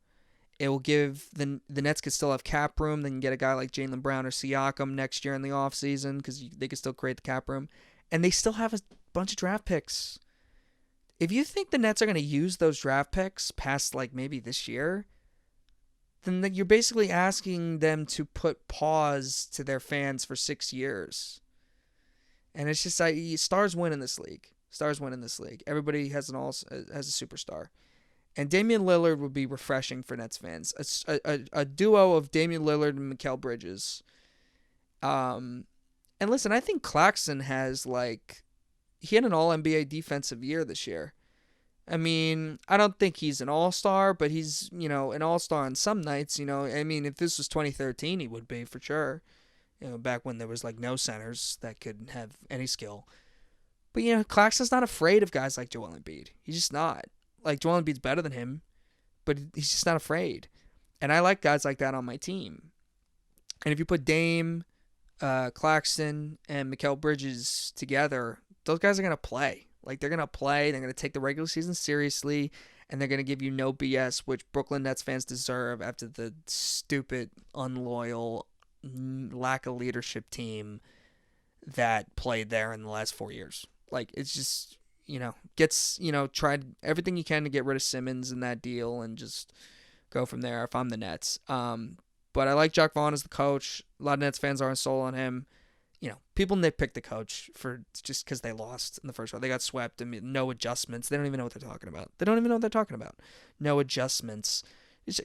It will give the Nets could still have cap room. They can get a guy like Jaylen Brown or Siakam next year in the offseason because they can still create the cap room. And they still have a bunch of draft picks. If you think the Nets are going to use those draft picks past like maybe this year, then you're basically asking them to put pause to their fans for 6 years. And it's just like stars win in this league. Stars win in this league. Everybody has a superstar. And Damian Lillard would be refreshing for Nets fans. A duo of Damian Lillard and Mikal Bridges. And listen, I think Claxton has he had an all-NBA defensive year this year. I mean, I don't think he's an all-star, but he's, an all-star on some nights, I mean, if this was 2013, he would be for sure. Back when there was no centers that could have any skill. But, Claxton's not afraid of guys like Joel Embiid. He's just not. Joel Embiid's better than him, but he's just not afraid. And I like guys like that on my team. And if you put Dame, Claxton, and Mikal Bridges together, those guys are going to play. They're going to play. They're going to take the regular season seriously, and they're going to give you no BS, which Brooklyn Nets fans deserve after the stupid, unloyal, lack of leadership team that played there in the last 4 years. It's just, tried everything you can to get rid of Simmons in that deal and just go from there if I'm the Nets. But I like Jacque Vaughn as the coach. A lot of Nets fans aren't sold on him. People nitpick the coach for just because they lost in the first round. They got swept. I mean, no adjustments. They don't even know what they're talking about. No adjustments.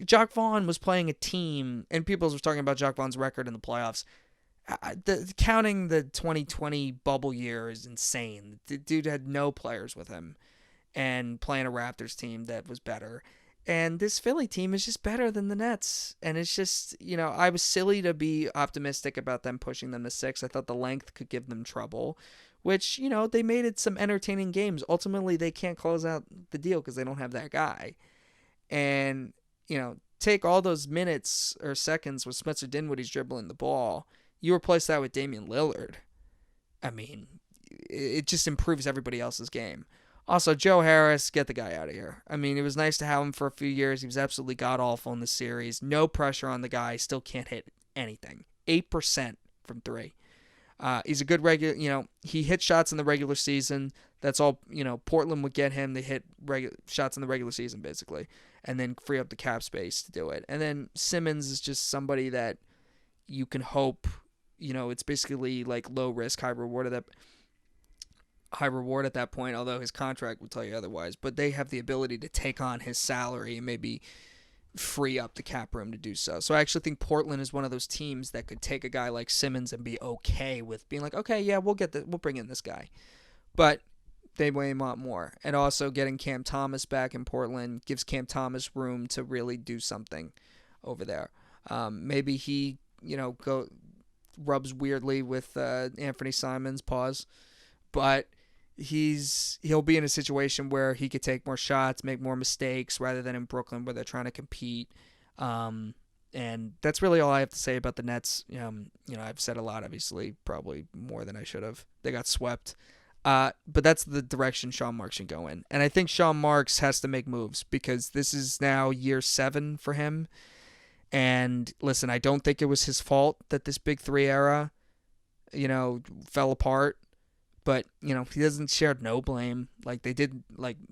Jacque Vaughn was playing a team, and people were talking about Jacque Vaughn's record in the playoffs. Counting the 2020 bubble year is insane. The dude had no players with him and playing a Raptors team that was better. And this Philly team is just better than the Nets. And it's just, I was silly to be optimistic about them pushing them to 6. I thought the length could give them trouble, which, they made it some entertaining games. Ultimately, they can't close out the deal because they don't have that guy. And, take all those minutes or seconds with Spencer Dinwiddie's dribbling the ball. You replace that with Damian Lillard. I mean, it just improves everybody else's game. Also, Joe Harris, get the guy out of here. I mean, it was nice to have him for a few years. He was absolutely god-awful in the series. No pressure on the guy. Still can't hit anything. 8% from 3. He's a good regular, he hit shots in the regular season. That's all, Portland would get him. They hit shots in the regular season, basically, and then free up the cap space to do it. And then Simmons is just somebody that you can hope, it's basically like low risk, high reward at that point, although his contract would tell you otherwise. But they have the ability to take on his salary and maybe free up the cap room to do so. So I actually think Portland is one of those teams that could take a guy like Simmons and be okay with being like, okay, yeah, we'll bring in this guy. But they way want more. And also getting Cam Thomas back in Portland gives Cam Thomas room to really do something over there. Maybe he, rubs weirdly with Anthony Simons, but he'll be in a situation where he could take more shots, make more mistakes, rather than in Brooklyn where they're trying to compete. And that's really all I have to say about the Nets. I've said a lot, obviously, probably more than I should have. They got swept. But that's the direction Sean Marks should go in. And I think Sean Marks has to make moves because this is now year 7 for him. And listen, I don't think it was his fault that this Big 3 era, fell apart. But, he doesn't share no blame. Like, they did,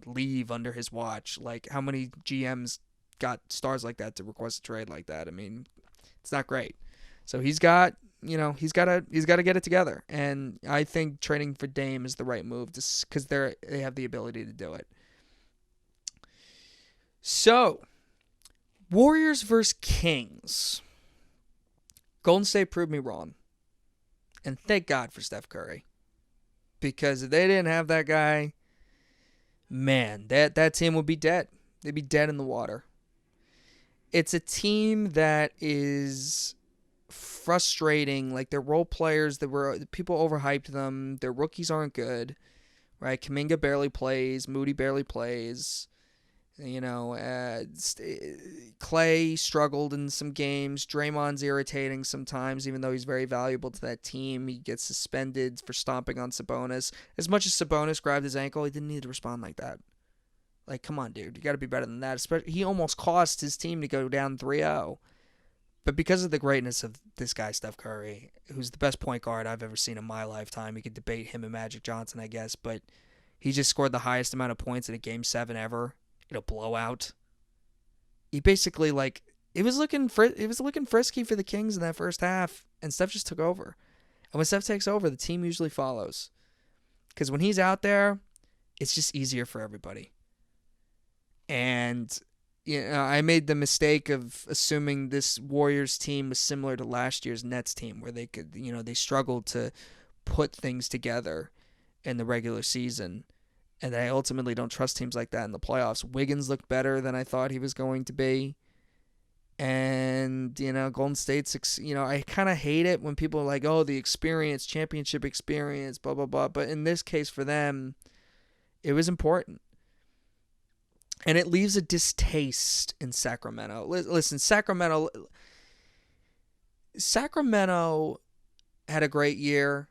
leave under his watch. Like, how many GMs got stars like that to request a trade like that? I mean, it's not great. So he's got to get it together. And I think trading for Dame is the right move because they have the ability to do it. So, Warriors versus Kings. Golden State proved me wrong. And thank God for Steph Curry. Because if they didn't have that guy, man, that team would be dead. They'd be dead in the water. It's a team that is frustrating. Like, their role players, people overhyped them. Their rookies aren't good, right? Kuminga barely plays. Moody barely plays. Clay struggled in some games. Draymond's irritating sometimes, even though he's very valuable to that team. He gets suspended for stomping on Sabonis. As much as Sabonis grabbed his ankle, he didn't need to respond like that. Like, come on, dude. You got to be better than that. Especially, he almost cost his team to go down 3-0. But because of the greatness of this guy, Steph Curry, who's the best point guard I've ever seen in my lifetime, you could debate him and Magic Johnson, I guess, but he just scored the highest amount of points in a Game 7 ever. In a blowout. He basically, it was looking frisky for the Kings in that first half, and Steph just took over. And when Steph takes over, the team usually follows. Because when he's out there, it's just easier for everybody. And, I made the mistake of assuming this Warriors team was similar to last year's Nets team, where they could, they struggled to put things together in the regular season. And I ultimately don't trust teams like that in the playoffs. Wiggins looked better than I thought he was going to be. And, Golden State's, I kind of hate it when people are like, oh, the experience, championship experience, blah, blah, blah. But in this case for them, it was important. And it leaves a distaste in Sacramento. Listen, Sacramento had a great year.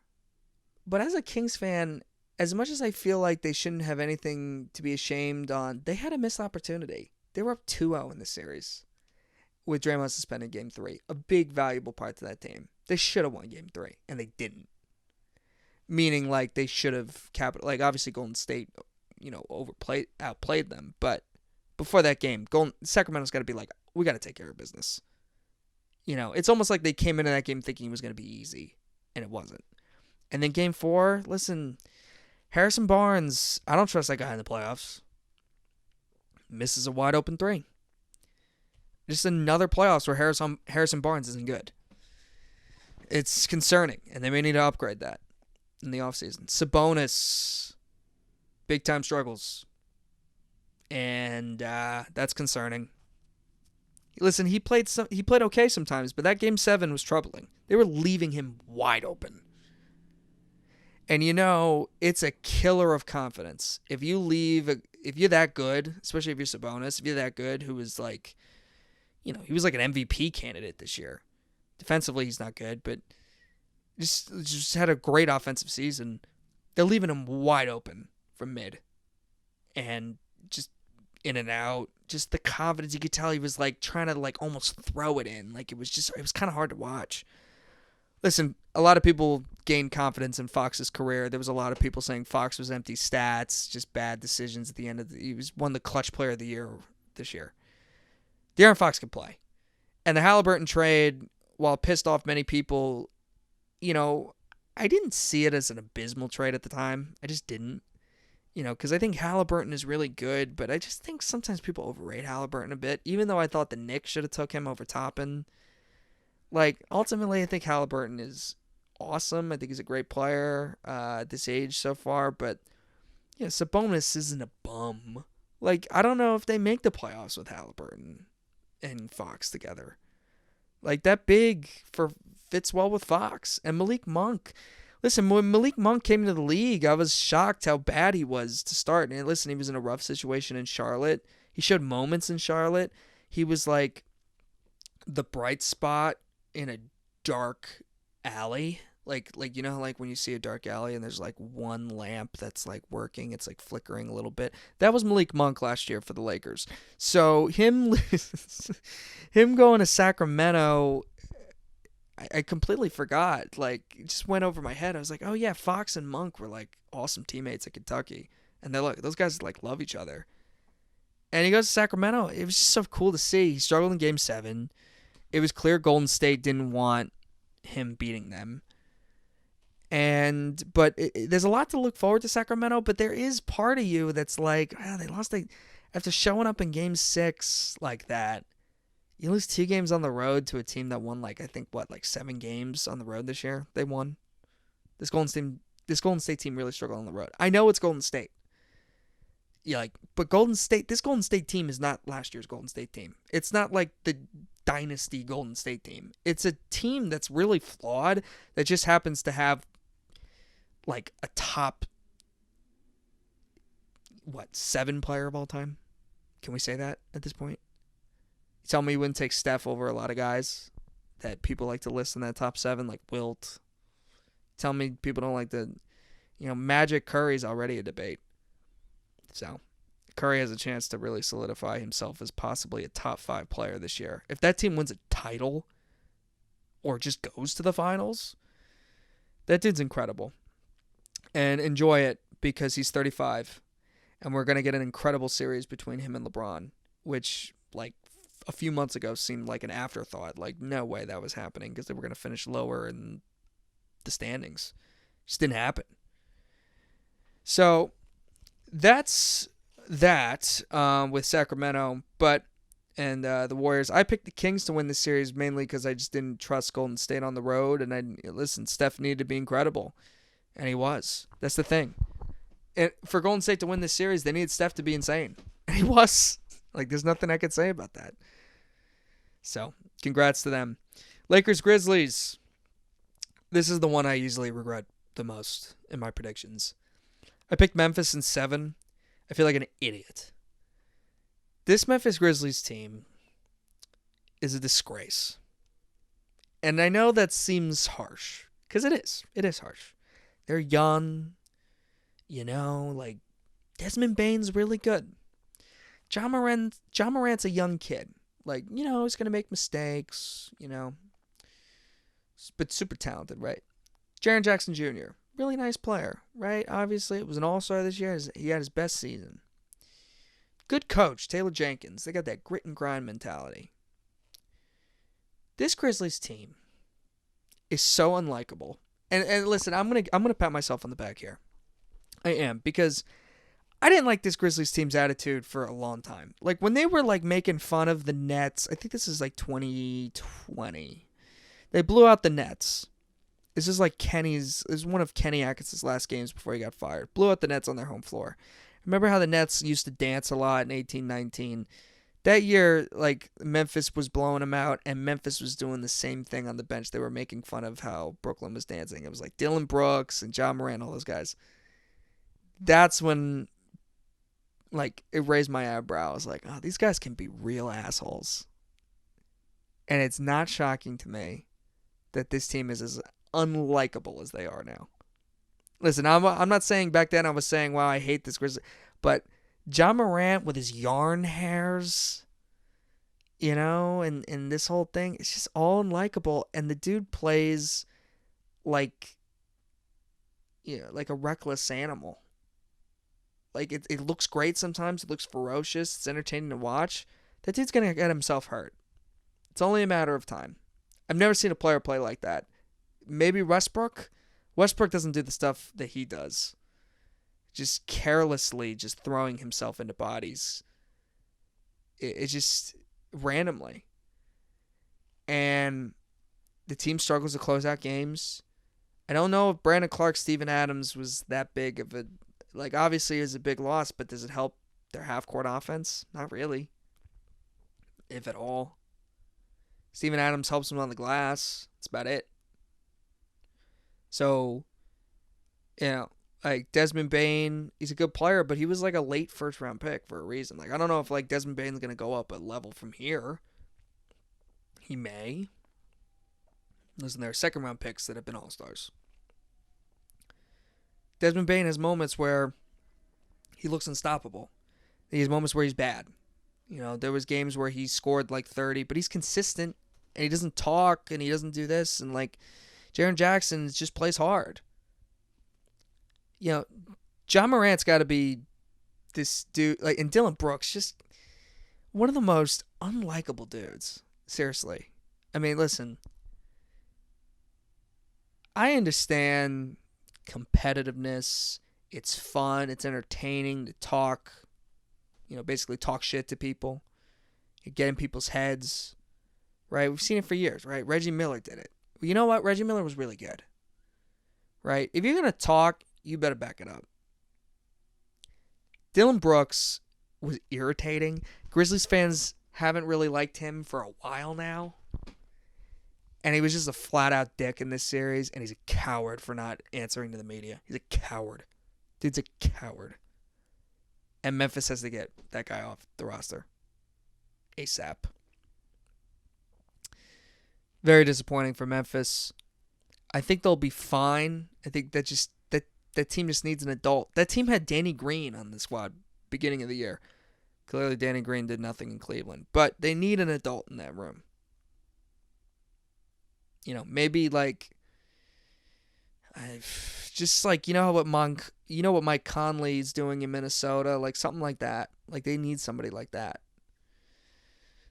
But as a Kings fan, as much as I feel like they shouldn't have anything to be ashamed on, they had a missed opportunity. They were up 2-0 in the series with Draymond suspended Game 3. A big, valuable part to that team. They should have won Game 3, and they didn't. Meaning, they should have obviously Golden State, outplayed them. But before that game, Sacramento's got to be we got to take care of business. It's almost like they came into that game thinking it was going to be easy, and it wasn't. And then Game 4, listen, Harrison Barnes, I don't trust that guy in the playoffs. Misses a wide open 3. Just another playoffs where Harrison Barnes isn't good. It's concerning, and they may need to upgrade that in the offseason. Sabonis, big time struggles, and that's concerning. Listen, he played okay sometimes, but that game 7 was troubling. They were leaving him wide open. And it's a killer of confidence. If you're that good, especially if you're Sabonis, if you're that good, who is like, he was like an MVP candidate this year. Defensively, he's not good, but just had a great offensive season. They're leaving him wide open from mid. And just in and out. Just the confidence. You could tell he was like trying to like almost throw it in. Like it was kind of hard to watch. Listen, a lot of people gained confidence in Fox's career. There was a lot of people saying Fox was empty stats, just bad decisions at the end of he was won the clutch player of the year this year. De'Aaron Fox can play. And the Halliburton trade, while it pissed off many people, I didn't see it as an abysmal trade at the time. I just didn't. Because I think Halliburton is really good, but I just think sometimes people overrate Halliburton a bit, even though I thought the Knicks should have took him over Toppin. Like, ultimately, I think Halliburton is awesome. I think he's a great player at this age so far, but Sabonis isn't a bum. Like, I don't know if they make the playoffs with Halliburton and Fox together. Like, that big fits well with Fox. And Malik Monk. Listen, when Malik Monk came into the league, I was shocked how bad he was to start. And listen, he was in a rough situation in Charlotte. He showed moments in Charlotte. He was like the bright spot in a dark alley. Like like when you see a dark alley and there's like one lamp that's like working, it's like flickering a little bit. That was Malik Monk last year for the Lakers. So him going to Sacramento, I completely forgot. Like, it just went over my head. I was like, oh yeah, Fox and Monk were like awesome teammates at Kentucky, and those guys like love each other. And he goes to Sacramento. It was just so cool to see. He struggled in Game 7. It was clear Golden State didn't want him beating them. But there's a lot to look forward to Sacramento. But there is part of you that's like, they lost. After showing up in Game 6 like that. You lose 2 games on the road to a team that won 7 games on the road this year. They won. This Golden State team really struggled on the road. I know it's Golden State. But this Golden State team is not last year's Golden State team. It's not like the dynasty Golden State team. It's a team that's really flawed that just happens to have like a top 7 player of all time. Can we say that at this point? You tell me you wouldn't take Steph over a lot of guys that people like to list in that top 7, like Wilt. Tell me people don't like Magic. Curry's already a debate. So Curry has a chance to really solidify himself as possibly a top 5 player this year. If that team wins a title or just goes to the finals, that dude's incredible. And enjoy it because he's 35. And we're going to get an incredible series between him and LeBron, which, a few months ago seemed like an afterthought. Like, no way that was happening because they were going to finish lower in the standings. Just didn't happen. So that's that with Sacramento. And the Warriors. I picked the Kings to win this series mainly because I just didn't trust Golden State on the road. And Steph needed to be incredible. And he was. That's the thing. And for Golden State to win this series, they needed Steph to be insane. And he was. There's nothing I could say about that. So, congrats to them. Lakers Grizzlies. This is the one I usually regret the most in my predictions. I picked Memphis in 7. I feel like an idiot. This Memphis Grizzlies team is a disgrace. And I know that seems harsh. Because it is. It is harsh. They're young. Desmond Bane's really good. John Morant's a young kid. He's going to make mistakes, but super talented, right? Jaren Jackson Jr., really nice player, right? Obviously, it was an all-star this year. He had his best season. Good coach, Taylor Jenkins. They got that grit and grind mentality. This Grizzlies team is so unlikable. And listen, I'm gonna pat myself on the back here. I am, because I didn't like this Grizzlies team's attitude for a long time. When they were making fun of the Nets, I think this is 2020. They blew out the Nets. This is like This is one of Kenny Atkinson's last games before he got fired. Blew out the Nets on their home floor. Remember how the Nets used to dance a lot in 18-19? That year, like, Memphis was blowing them out, and Memphis was doing the same thing on the bench. They were making fun of how Brooklyn was dancing. It was like Dylan Brooks and John Moran, all those guys. That's when, like, it raised my eyebrow. I was like, oh, these guys can be real assholes. And it's not shocking to me that this team is as unlikable as they are now. Listen, I'm not saying back then I was saying, wow, I hate this Grizzly, but John Morant with his yarn hairs, and this whole thing, it's just all unlikable. And the dude plays like, like a reckless animal. Like, it looks great sometimes. It looks ferocious. It's entertaining to watch. That dude's going to get himself hurt. It's only a matter of time. I've never seen a player play like that. Maybe Westbrook. Westbrook doesn't do the stuff that he does. Just carelessly just throwing himself into bodies. It's just randomly. And the team struggles to close out games. I don't know if Brandon Clark, Steven Adams was that big of a... Like, obviously, it was a big loss, but does it help their half-court offense? Not really. If at all. Steven Adams helps them on the glass. That's about it. So, like Desmond Bane, he's a good player, but he was like a late first-round pick for a reason. Like, I don't know if like Desmond Bane's going to go up a level from here. He may. Listen, there are second-round picks that have been all-stars. Desmond Bane has moments where he looks unstoppable. He has moments where he's bad. There was games where he scored like 30, but he's consistent, and he doesn't talk, and he doesn't do this, and like Jaren Jackson just plays hard. John Morant's got to be this dude, like, and Dylan Brooks, just one of the most unlikable dudes. Seriously. I mean, listen, I understand competitiveness. It's fun. It's entertaining to talk, basically talk shit to people. You get in people's heads, right? We've seen it for years, right? Reggie Miller did it. Well, you know what? Reggie Miller was really good, right? If you're going to talk, you better back it up. Dylan Brooks was irritating. Grizzlies fans haven't really liked him for a while now. And he was just a flat-out dick in this series, and he's a coward for not answering to the media. He's a coward. Dude's a coward. And Memphis has to get that guy off the roster ASAP. Very disappointing for Memphis. I think they'll be fine. I think that team just needs an adult. That team had Danny Green on the squad beginning of the year. Clearly Danny Green did nothing in Cleveland. But they need an adult in that room. Maybe like, just like, what Mike Conley's doing in Minnesota, like something like that. Like, they need somebody like that.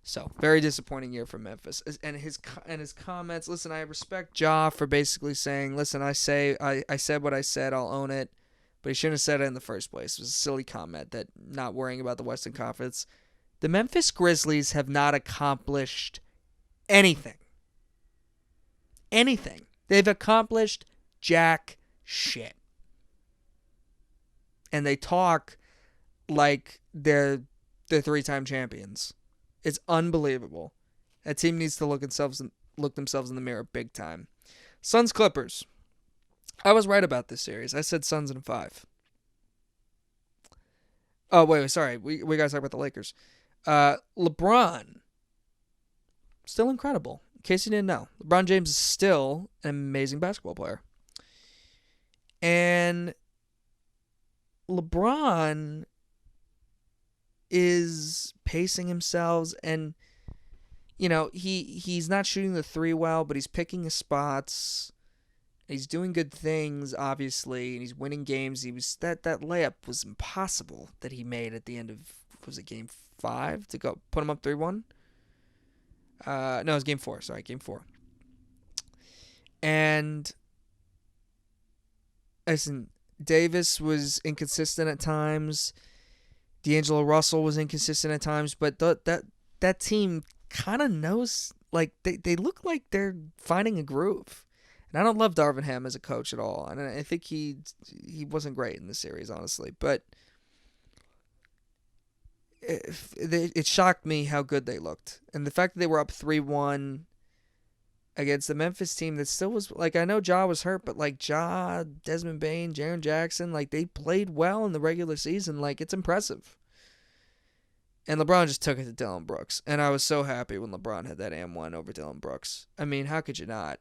So, very disappointing year for Memphis. And his comments, listen, I respect Ja for basically saying, listen, I said what I said, I'll own it. But he shouldn't have said it in the first place. It was a silly comment that not worrying about the Western Conference. The Memphis Grizzlies have not accomplished anything. Anything. They've accomplished jack shit. And they talk like they're 3-time champions. It's unbelievable. That team needs to look themselves in the mirror big time. Suns Clippers. I was right about this series. I said Suns in 5. Oh, wait, sorry. We got to talk about the Lakers. LeBron. Still incredible. In case you didn't know. LeBron James is still an amazing basketball player. And LeBron is pacing himself, and he's not shooting the three well, but he's picking his spots. He's doing good things, obviously, and he's winning games. He was that layup was impossible that he made at the end of, was it game 5 to go put him up 3-1? No, it was game 4. Sorry, game 4. And listen, Davis was inconsistent at times. D'Angelo Russell was inconsistent at times, but that team kind of knows, like, they look like they're finding a groove. And I don't love Darvin Ham as a coach at all. And I think he wasn't great in the series, honestly. But it shocked me how good they looked. And the fact that they were up 3-1 against the Memphis team that still was, like, I know Ja was hurt, but, like, Ja, Desmond Bane, Jaren Jackson, like, they played well in the regular season. Like, it's impressive. And LeBron just took it to Dillon Brooks. And I was so happy when LeBron had that and 1 over Dillon Brooks. I mean, how could you not?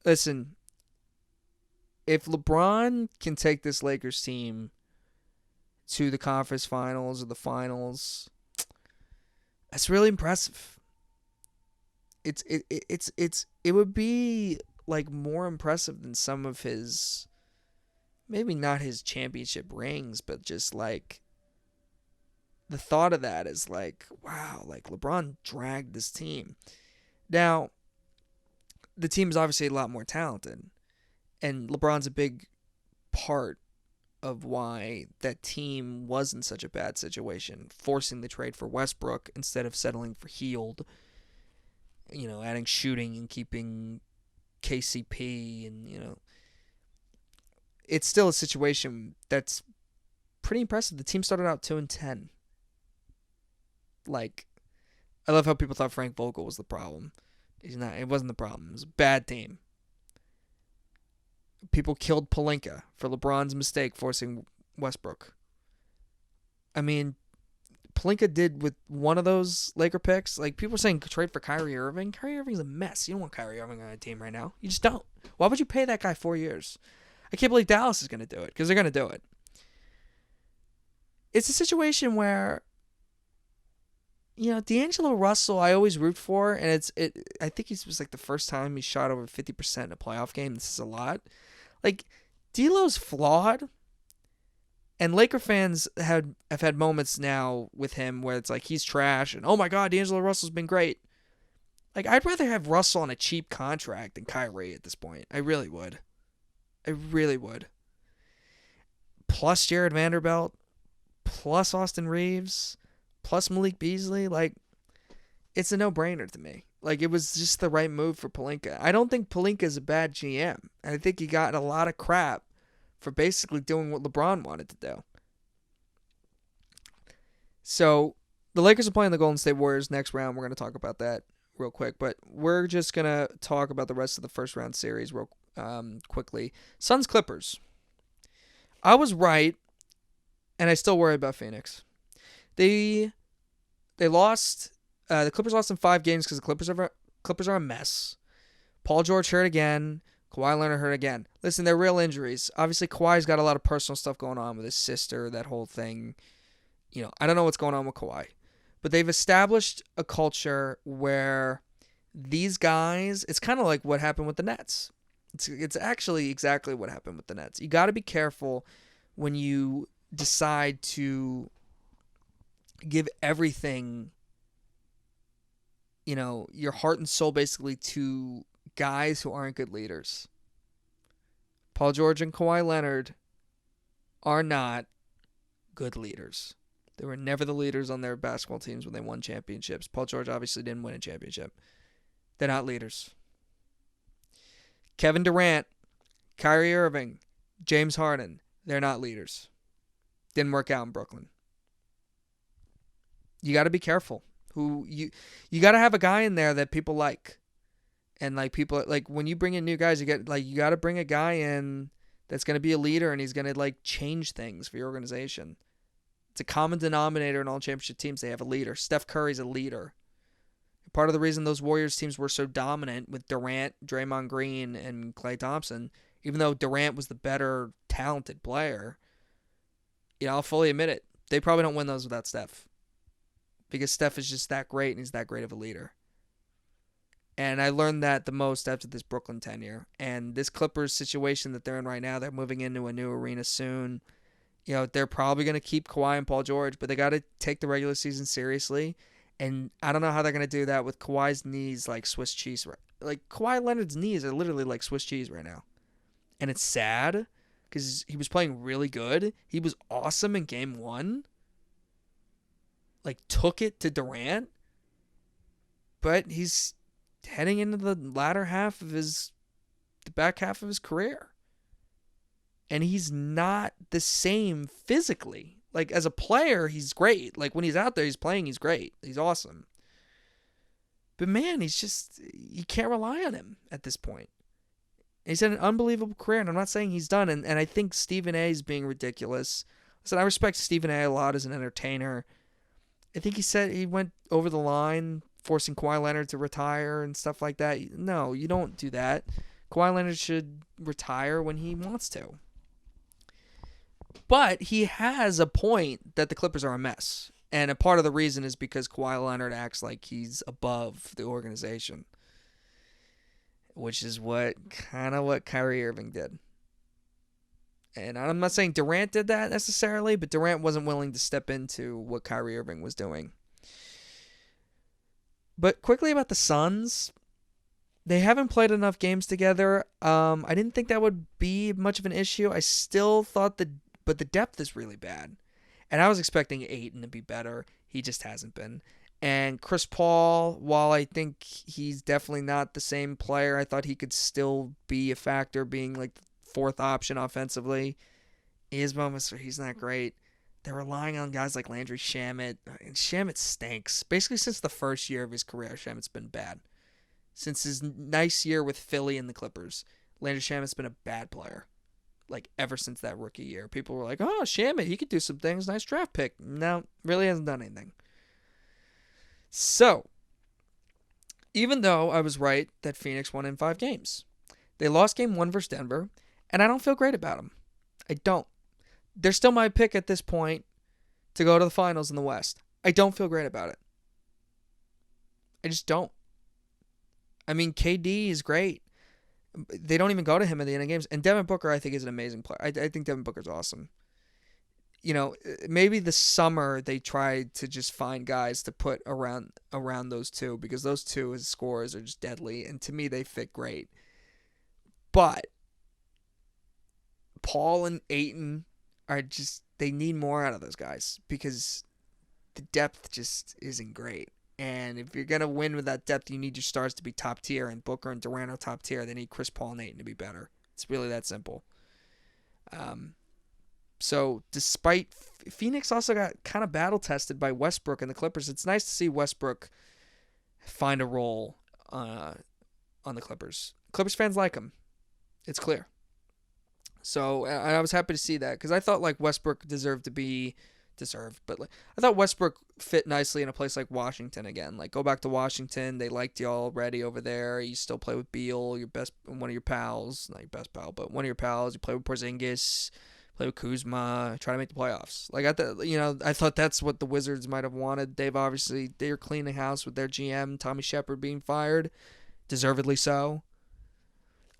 Listen, if LeBron can take this Lakers team to the conference finals or the finals, that's really impressive. It would be like more impressive than some of his, maybe not his championship rings, but just like the thought of that is like, wow, like LeBron dragged this team. Now, the team is obviously a lot more talented, and LeBron's a big part of why that team was in such a bad situation, forcing the trade for Westbrook instead of settling for Hield, adding shooting and keeping KCP, and it's still a situation that's pretty impressive. The team started out 2-10. Like, I love how people thought Frank Vogel was the problem. He's not. It wasn't the problem. It was a bad team. People killed Pelinka for LeBron's mistake forcing Westbrook. I mean, Pelinka did with one of those Laker picks. Like, people are saying trade for Kyrie Irving. Kyrie Irving's a mess. You don't want Kyrie Irving on a team right now. You just don't. Why would you pay that guy 4 years? I can't believe Dallas is going to do it, because they're going to do it. It's a situation where, D'Angelo Russell, I always root for, and I think it was like the first time he shot over 50% in a playoff game. This is a lot. Like, D'Lo's flawed, and Laker fans have had moments now with him where it's like he's trash, and oh my God, D'Angelo Russell's been great. Like, I'd rather have Russell on a cheap contract than Kyrie at this point. I really would. Plus Jared Vanderbilt, plus Austin Reeves, plus Malik Beasley, like, it's a no-brainer to me. Like, it was just the right move for Pelinka. I don't think Pelinka's a bad GM. I think he got a lot of crap for basically doing what LeBron wanted to do. So, the Lakers are playing the Golden State Warriors next round. We're going to talk about that real quick, but we're just going to talk about the rest of the first round series real quickly. Suns Clippers. I was right, and I still worry about Phoenix. They lost. The Clippers lost in 5 games because the Clippers are a mess. Paul George hurt again. Kawhi Leonard hurt again. Listen, they're real injuries. Obviously, Kawhi's got a lot of personal stuff going on with his sister, that whole thing. I don't know what's going on with Kawhi. But they've established a culture where these guys, it's kind of like what happened with the Nets. It's actually exactly what happened with the Nets. You got to be careful when you decide to give everything, your heart and soul basically to guys who aren't good leaders. Paul George and Kawhi Leonard are not good leaders. They were never the leaders on their basketball teams when they won championships. Paul George obviously didn't win a championship. They're not leaders. Kevin Durant, Kyrie Irving, James Harden, they're not leaders. Didn't work out in Brooklyn. You got to be careful. You got to have a guy in there that people like. And like people, like when you bring in new guys, you got to bring a guy in that's going to be a leader, and he's going to like change things for your organization. It's a common denominator in all championship teams. They have a leader. Steph Curry's a leader. Part of the reason those Warriors teams were so dominant with Durant, Draymond Green, and Klay Thompson, even though Durant was the better talented player, I'll fully admit it. They probably don't win those without Steph. Because Steph is just that great, and he's that great of a leader. And I learned that the most after this Brooklyn tenure. And this Clippers situation that they're in right now, they're moving into a new arena soon. They're probably going to keep Kawhi and Paul George, but they got to take the regular season seriously. And I don't know how they're going to do that with Kawhi's knees like Swiss cheese. Like, Kawhi Leonard's knees are literally like Swiss cheese right now. And it's sad because he was playing really good. He was awesome in game 1. Like, took it to Durant. But he's heading into the back half of his career. And he's not the same physically. Like, as a player, he's great. Like, when he's out there, he's playing, he's great. He's awesome. But, man, you can't rely on him at this point. He's had an unbelievable career, and I'm not saying he's done. And I think Stephen A. is being ridiculous. Listen, I respect Stephen A. a lot as an entertainer. I think he said he went over the line, forcing Kawhi Leonard to retire and stuff like that. No, you don't do that. Kawhi Leonard should retire when he wants to. But he has a point that the Clippers are a mess. And a part of the reason is because Kawhi Leonard acts like he's above the organization. Which is what Kyrie Irving did. And I'm not saying Durant did that necessarily, but Durant wasn't willing to step into what Kyrie Irving was doing. But quickly about the Suns, they haven't played enough games together. I didn't think that would be much of an issue. I still thought but the depth is really bad. And I was expecting Ayton to be better. He just hasn't been. And Chris Paul, while I think he's definitely not the same player, I thought he could still be a factor, being like the fourth option offensively. He has moments where he's not great. They're relying on guys like Landry Shamet. And Shamet stinks. Basically, since the first year of his career, Shamet's been bad. Since his nice year with Philly and the Clippers, Landry Shamet's been a bad player. Like, ever since that rookie year. People were like, oh, Shamet, he could do some things. Nice draft pick. No, really hasn't done anything. So, even though I was right that Phoenix won in 5 games, they lost game 1 versus Denver, and I don't feel great about them. I don't. They're still my pick at this point to go to the finals in the West. I don't feel great about it. I just don't. I mean, KD is great. They don't even go to him at the end of games. And Devin Booker, I think, is an amazing player. I think Devin Booker's awesome. You know, maybe this summer they tried to just find guys to put around those two, because those two as scorers are just deadly, and to me they fit great. But Paul and Ayton are just, they need more out of those guys, because the depth just isn't great. And if you're going to win with that depth, you need your stars to be top tier, and Booker and Durant are top tier. They need Chris Paul and Ayton to be better. It's really that simple. So despite Phoenix also got kind of battle tested by Westbrook and the Clippers, it's nice to see Westbrook find a role on the Clippers. Clippers fans like him. It's clear. So I was happy to see that, because I thought like Westbrook but like, I thought Westbrook fit nicely in a place like Washington again. Like, go back to Washington. They liked you already over there. You still play with Beal, one of your pals, not your best pal, but one of your pals. You play with Porzingis. Play with Kuzma, try to make the playoffs. Like, I thought that's what the Wizards might have wanted. They're cleaning house with their GM, Tommy Shepard, being fired, deservedly so.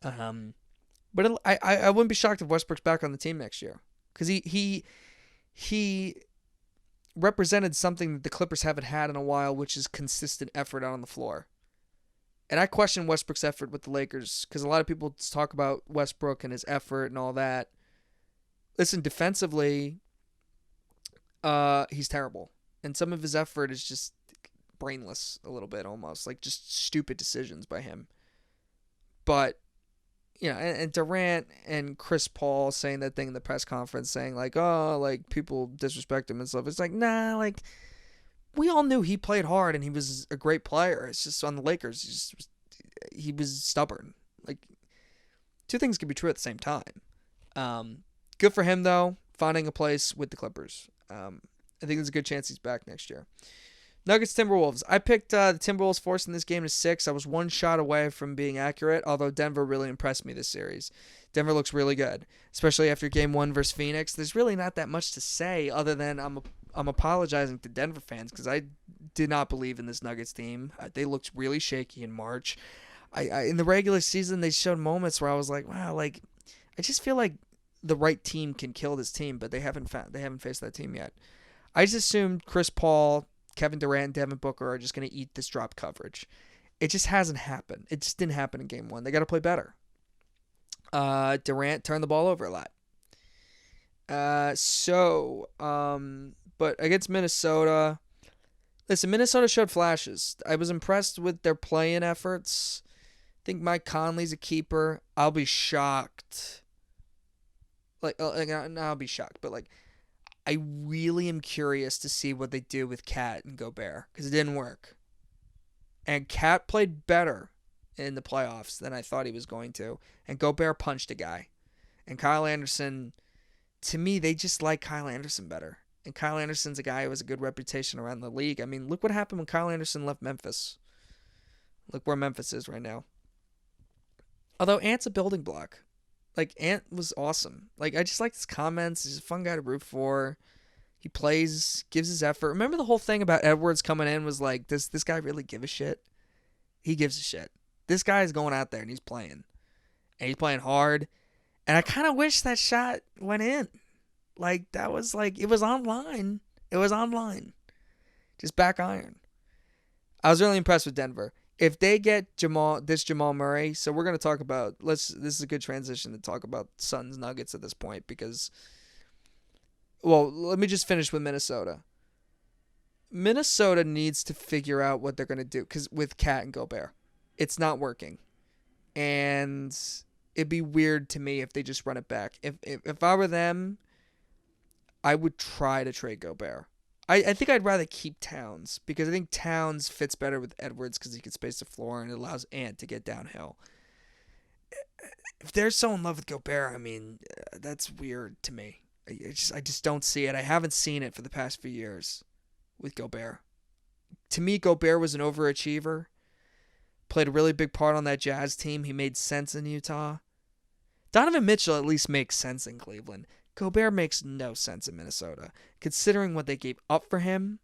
But I wouldn't be shocked if Westbrook's back on the team next year, because he represented something that the Clippers haven't had in a while, which is consistent effort out on the floor. And I question Westbrook's effort with the Lakers, because a lot of people talk about Westbrook and his effort and all that. Listen, defensively, he's terrible. And some of his effort is just brainless a little bit, almost. Like, just stupid decisions by him. But, you know, and Durant and Chris Paul saying that thing in the press conference, saying, like, oh, like, people disrespect him and stuff. It's like, nah, like, we all knew he played hard and he was a great player. It's just on the Lakers, he was stubborn. Like, two things can be true at the same time. Good for him, though, finding a place with the Clippers. I think there's a good chance he's back next year. Nuggets, Timberwolves. I picked the Timberwolves forcing this game to 6. I was one shot away from being accurate, although Denver really impressed me this series. Denver looks really good, especially after game 1 versus Phoenix. There's really not that much to say other than I'm apologizing to Denver fans, because I did not believe in this Nuggets team. They looked really shaky in March. In the regular season, they showed moments where I was like, wow, like, I just feel like the right team can kill this team, but they haven't faced that team yet. I just assumed Chris Paul, Kevin Durant, and Devin Booker are just going to eat this drop coverage. It just hasn't happened. It just didn't happen in game 1. They got to play better. Durant turned the ball over a lot. But against Minnesota, Listen, Minnesota showed flashes. I was impressed with their play-in efforts. I think Mike Conley's a keeper. I'll be shocked. I'll be shocked, but like, I really am curious to see what they do with Cat and Gobert because it didn't work. And Cat played better in the playoffs than I thought he was going to. And Gobert punched a guy. And Kyle Anderson, to me, they just like Kyle Anderson better. And Kyle Anderson's a guy who has a good reputation around the league. I mean, look what happened when Kyle Anderson left Memphis. Look where Memphis is right now. Although Ant's a building block. Like, Ant was awesome. Like, I just like his comments. He's a fun guy to root for. He plays, gives his effort. Remember the whole thing about Edwards coming in was like, does this guy really give a shit? He gives a shit. This guy is going out there and he's playing. And he's playing hard. And I kind of wish that shot went in. Like, that was like, it was online. It was online. Just back iron. I was really impressed with Denver. If they get Jamal Murray, so we're going to talk about, this is a good transition to talk about Suns Nuggets at this point because, well, let me just finish with Minnesota. Minnesota needs to figure out what they're going to do because with Cat and Gobert, it's not working. And it'd be weird to me if they just run it back. If I were them, I would try to trade Gobert. I think I'd rather keep Towns because I think Towns fits better with Edwards because he can space the floor and it allows Ant to get downhill. If they're so in love with Gobert, I mean, that's weird to me. I just don't see it. I haven't seen it for the past few years with Gobert. To me, Gobert was an overachiever. Played a really big part on that Jazz team. He made sense in Utah. Donovan Mitchell at least makes sense in Cleveland. Gobert makes no sense in Minnesota. Considering what they gave up for him,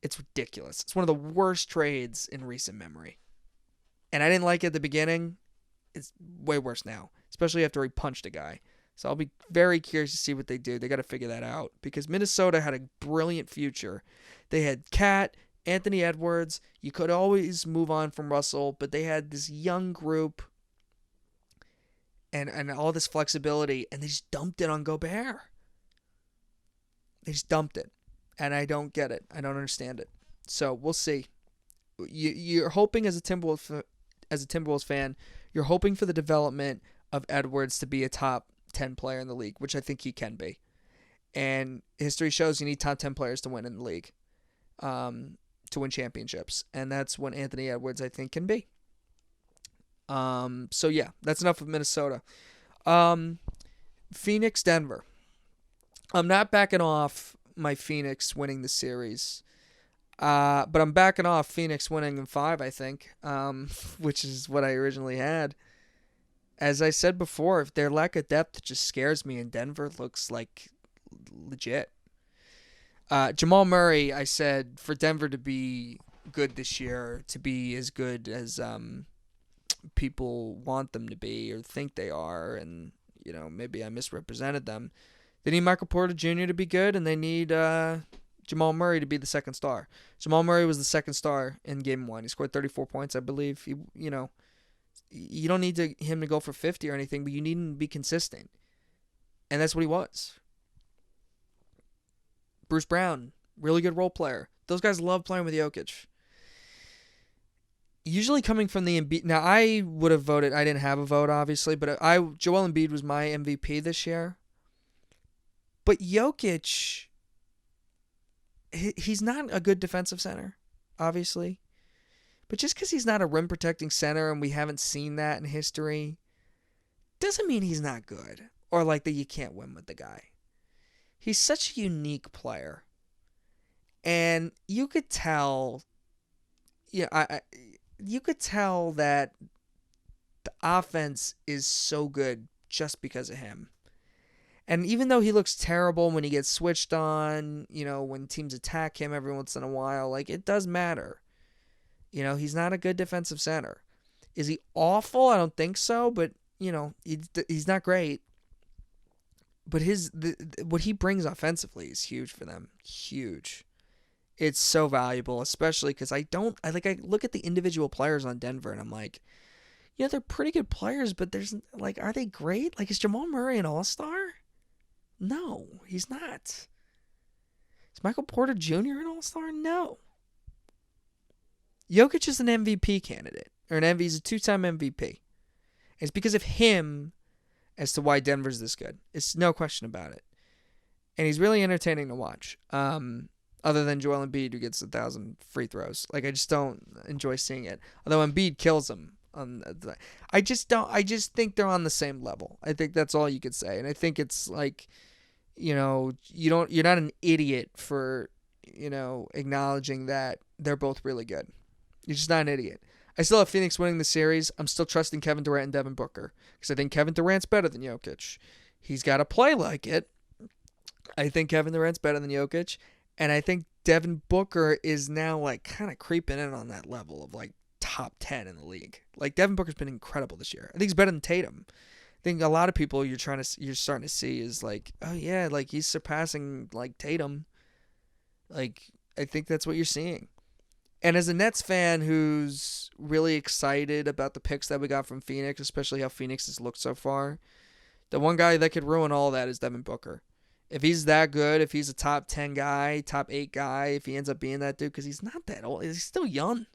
it's ridiculous. It's one of the worst trades in recent memory. And I didn't like it at the beginning. It's way worse now, especially after he punched a guy. So I'll be very curious to see what they do. They got to figure that out because Minnesota had a brilliant future. They had Cat, Anthony Edwards. You could always move on from Russell, but they had this young group and all this flexibility, and they just dumped it on Gobert. They just dumped it, and I don't get it. I don't understand it. So we'll see. You're hoping as a Timberwolves fan, you're hoping for the development of Edwards to be a top 10 player in the league, which I think he can be. And history shows you need top 10 players to win in the league, to win championships, and that's what Anthony Edwards I think can be. So yeah, that's enough of Minnesota. Phoenix, Denver. I'm not backing off my Phoenix winning the series. But I'm backing off Phoenix winning in 5, I think, which is what I originally had. As I said before, if their lack of depth just scares me, and Denver looks like legit. Jamal Murray, I said, for Denver to be good this year, to be as good as people want them to be or think they are, and maybe I misrepresented them. They need Michael Porter Jr. to be good, and they need Jamal Murray to be the second star. Jamal Murray was the second star in Game 1. He scored 34 points, I believe. You don't need him to go for 50 or anything, but you need him to be consistent, and that's what he was. Bruce Brown, really good role player. Those guys love playing with Jokic. Usually coming from the Embiid. Now, I would have voted. I didn't have a vote, obviously, but Joel Embiid was my MVP this year. But Jokic, he's not a good defensive center, obviously. But just because he's not a rim-protecting center and we haven't seen that in history, doesn't mean he's not good or like that you can't win with the guy. He's such a unique player. And you could tell, you could tell that the offense is so good just because of him. And even though he looks terrible when he gets switched on, when teams attack him every once in a while, like, it does matter. He's not a good defensive center. Is he awful? I don't think so, but, he's not great. But what he brings offensively is huge for them. Huge. It's so valuable, especially because I look at the individual players on Denver and I'm like, they're pretty good players, but are they great? Like, is Jamal Murray an all-star? No, he's not. Is Michael Porter Jr. an all-star? No. Jokic is an MVP candidate, or he's a 2-time MVP. It's because of him as to why Denver's this good. It's no question about it. And he's really entertaining to watch. Other than Joel Embiid, who gets 1,000 free throws. Like, I just don't enjoy seeing it. Although Embiid kills him. I just think they're on the same level. I think that's all you could say. And I think it's like, you're not an idiot for, acknowledging that they're both really good. You're just not an idiot. I still have Phoenix winning the series. I'm still trusting Kevin Durant and Devin Booker because I think Kevin Durant's better than Jokic. He's got to play like it. I think Kevin Durant's better than Jokic, and I think Devin Booker is now like kind of creeping in on that level of like top 10 in the league. Like, Devin Booker's been incredible this year. I think he's better than Tatum. I think a lot of people you're starting to see is like, oh yeah, like he's surpassing like Tatum. Like, I think that's what you're seeing. And as a Nets fan who's really excited about the picks that we got from Phoenix, especially how Phoenix has looked so far, the one guy that could ruin all that is Devin Booker. If he's that good, if he's a top 10 guy, top 8 guy, if he ends up being that dude, because he's not that old, he's still young.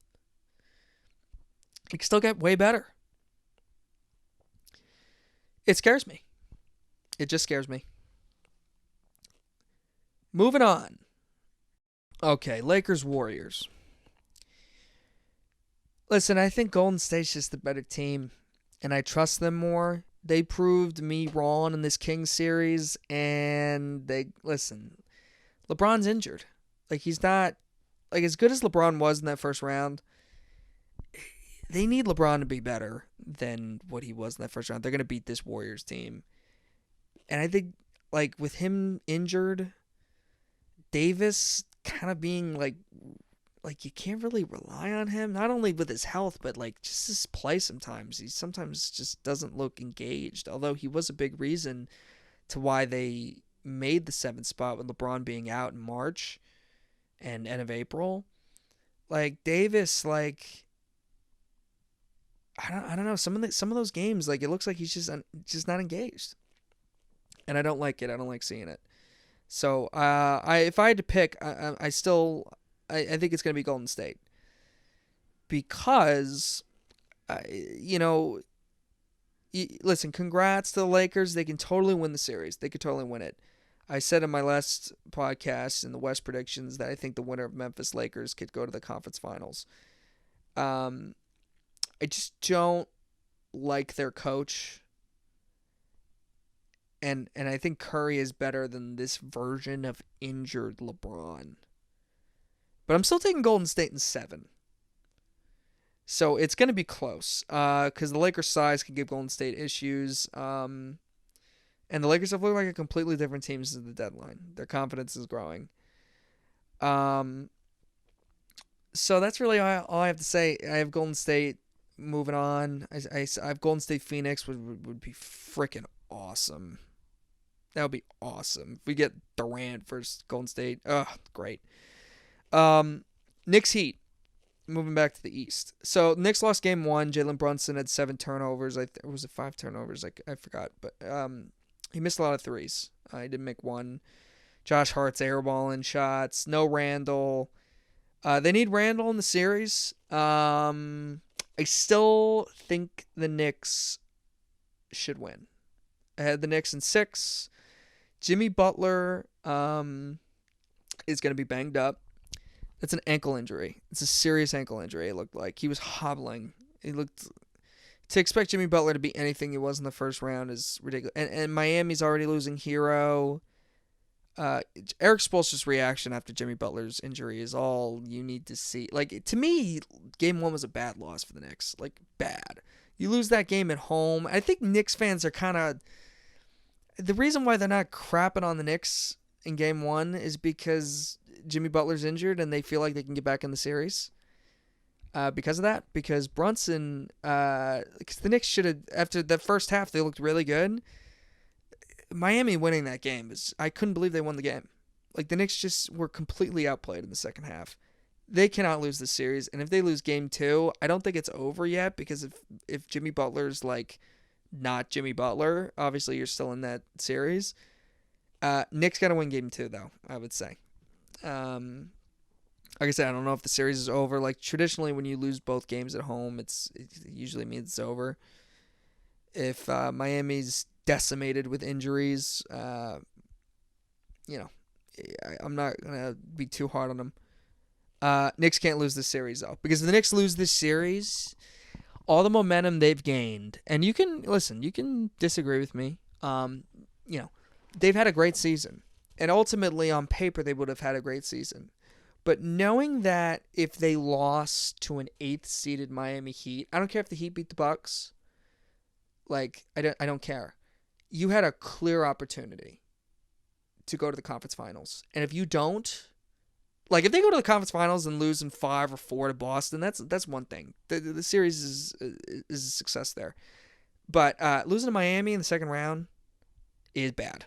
He can still get way better. It scares me. It just scares me. Moving on. Okay, Lakers Warriors. Listen, I think Golden State's just the better team, and I trust them more. They proved me wrong in this Kings series, and LeBron's injured. Like, he's not, like, as good as LeBron was in that first round, they need LeBron to be better than what he was in that first round. They're going to beat this Warriors team. And I think, like, with him injured, Davis kind of being, like you can't really rely on him, not only with his health, but like just his play sometimes. He sometimes just doesn't look engaged, although he was a big reason to why they made the 7th spot with LeBron being out in March and end of April. Like, Davis, like, I don't know, some of those games, like, it looks like he's just not engaged. And I don't like it. I don't like seeing it. So, if I had to pick, I think it's going to be Golden State. Because, listen, congrats to the Lakers. They can totally win the series. They could totally win it. I said in my last podcast in the West predictions that I think the winner of Memphis Lakers could go to the conference finals. I just don't like their coach. And I think Curry is better than this version of injured LeBron. But I'm still taking Golden State in 7. So it's going to be close. Because the Lakers' size could give Golden State issues. And the Lakers have looked like a completely different team since the deadline. Their confidence is growing. So that's really all I have to say. I have Golden State moving on. I have Golden State Phoenix would be freaking awesome. That would be awesome. If we get Durant versus Golden State. Ugh, great. Knicks Heat, moving back to the East. So Knicks lost game 1. Jalen Brunson had 7 turnovers. Was it 5 turnovers? I forgot, but he missed a lot of threes. He didn't make one. Josh Hart's airballing shots. No Randall. They need Randall in the series. I still think the Knicks should win. I had the Knicks in 6. Jimmy Butler is going to be banged up. It's an ankle injury. It's a serious ankle injury, it looked like. He was hobbling. To expect Jimmy Butler to be anything he was in the first round is ridiculous. And Miami's already losing Hero. Eric Spoelstra's reaction after Jimmy Butler's injury is all you need to see. Like, to me, game 1 was a bad loss for the Knicks. Like, bad. You lose that game at home. I think Knicks fans are kind of... The reason why they're not crapping on the Knicks in game 1 is because Jimmy Butler's injured and they feel like they can get back in the series. Because of that. Because Brunson... Because the Knicks should have... After the first half, they looked really good. Miami winning that game I couldn't believe they won the game. Like, the Knicks just were completely outplayed in the second half. They cannot lose the series, and if they lose game 2, I don't think it's over yet, because if Jimmy Butler's like not Jimmy Butler, obviously you're still in that series. Knicks got to win game 2 though, I would say. Like I said, I don't know if the series is over. Like traditionally, when you lose both games at home, it usually means it's over. If Miami's decimated with injuries, you know, I'm not gonna be too hard on them. Knicks can't lose this series though, because if the Knicks lose this series, all the momentum they've gained, and you can listen, you can disagree with me. You know, they've had a great season, and ultimately on paper they would have had a great season. But knowing that if they lost to an 8th seeded Miami Heat, I don't care if the Heat beat the Bucks. Like I don't care. You had a clear opportunity to go to the conference finals, and if you don't, like if they go to the conference finals and lose in 5 or 4 to Boston, that's one thing. The series is a success there. But losing to Miami in the second round is bad.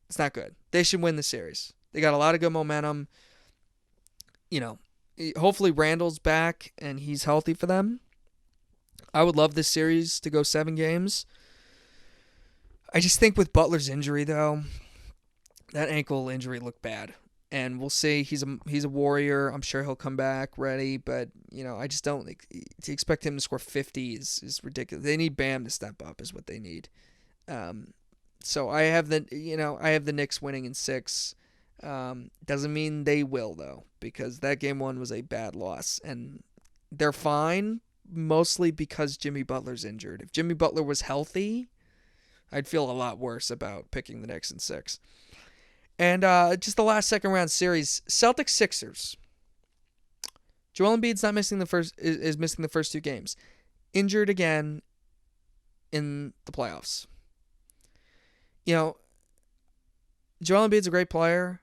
It's not good. They should win the series. They got a lot of good momentum. You know, hopefully Randall's back and he's healthy for them. I would love this series to go 7 games. I just think with Butler's injury, though, that ankle injury looked bad. And we'll see. He's a warrior. I'm sure he'll come back ready. But, I just don't to expect him to score 50 is ridiculous. They need Bam to step up is what they need. So I have the Knicks winning in 6. Doesn't mean they will, though, because that game 1 was a bad loss. And they're fine, mostly because Jimmy Butler's injured. If Jimmy Butler was healthy, I'd feel a lot worse about picking the Knicks in 6. And just the last second round series, Celtics Sixers. Joel Embiid's not missing is missing the first 2 games. Injured again in the playoffs. Joel Embiid's a great player.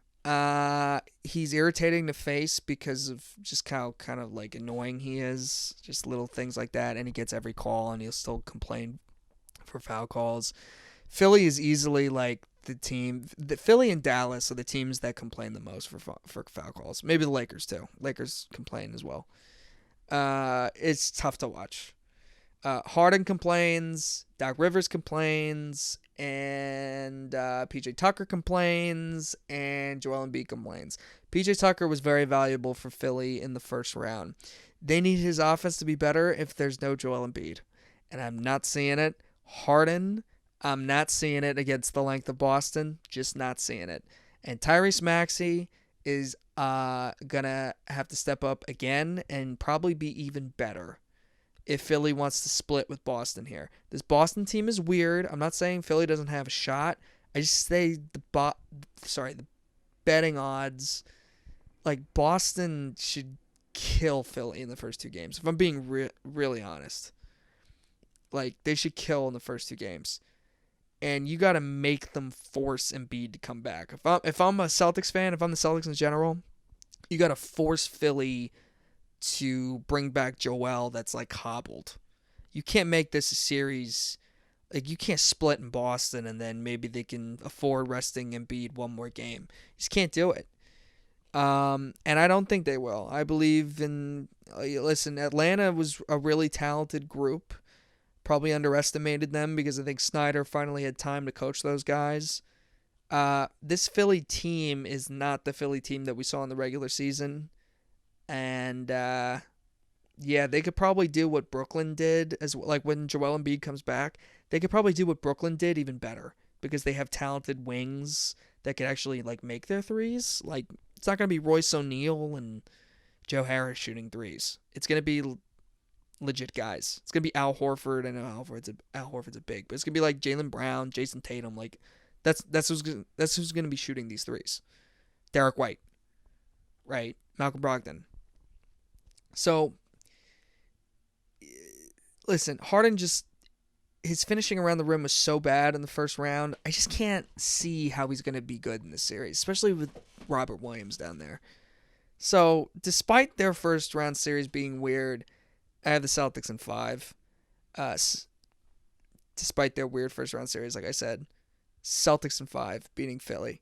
He's irritating to face because of just how kind of like annoying he is. Just little things like that, and he gets every call, and he'll still complain for foul calls. Philly is easily like the team. Philly and Dallas are the teams that complain the most for foul calls. Maybe the Lakers too. Lakers complain as well. It's tough to watch. Harden complains. Doc Rivers complains. And PJ Tucker complains. And Joel Embiid complains. PJ Tucker was very valuable for Philly in the first round. They need his offense to be better if there's no Joel Embiid. And I'm not seeing it. Harden, I'm not seeing it against the length of Boston. Just not seeing it. And Tyrese Maxey is going to have to step up again and probably be even better if Philly wants to split with Boston here. This Boston team is weird. I'm not saying Philly doesn't have a shot. I just say the betting odds, like Boston should kill Philly in the first 2 games. If I'm being really honest. Like, they should kill in the first 2 games. And you got to make them force Embiid to come back. If I'm a Celtics fan, if I'm the Celtics in general, you got to force Philly to bring back Joel that's like hobbled. You can't make this a series. Like, you can't split in Boston and then maybe they can afford resting Embiid 1 more game. You just can't do it. And I don't think they will. I believe in... Listen, Atlanta was a really talented group. Probably underestimated them because I think Snyder finally had time to coach those guys. This Philly team is not the Philly team that we saw in the regular season. And, they could probably do what Brooklyn did, like when Joel Embiid comes back. They could probably do what Brooklyn did even better because they have talented wings that could actually like make their threes. Like, it's not going to be Royce O'Neal and Joe Harris shooting threes. It's going to be legit guys. It's gonna be Al Horford. I know Al Horford's a big, but it's gonna be like Jaylen Brown, Jason Tatum. Like that's who's gonna be shooting these threes. Derek White, right? Malcolm Brogdon. So listen, Harden his finishing around the rim was so bad in the first round. I just can't see how he's gonna be good in this series, especially with Robert Williams down there. So despite their first round series being weird, I have the Celtics in 5. Despite their weird first round series, like I said. Celtics in 5, beating Philly.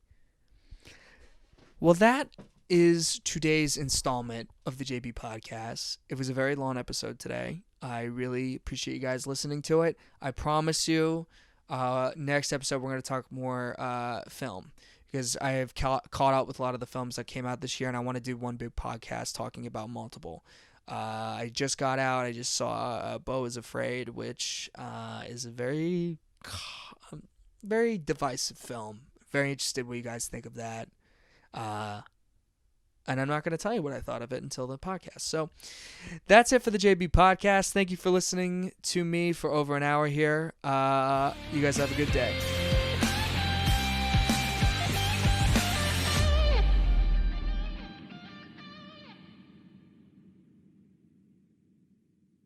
Well, that is today's installment of the JB Podcast. It was a very long episode today. I really appreciate you guys listening to it. I promise you, next episode we're going to talk more film. because I have caught up with a lot of the films that came out this year, and I want to do one big podcast talking about multiple. I just got out. I just saw Beau is Afraid, which is a very, very divisive film. Very interested what you guys think of that. And I'm not going to tell you what I thought of it until the podcast. So that's it for the JB podcast. Thank you for listening to me for over an hour here. You guys have a good day.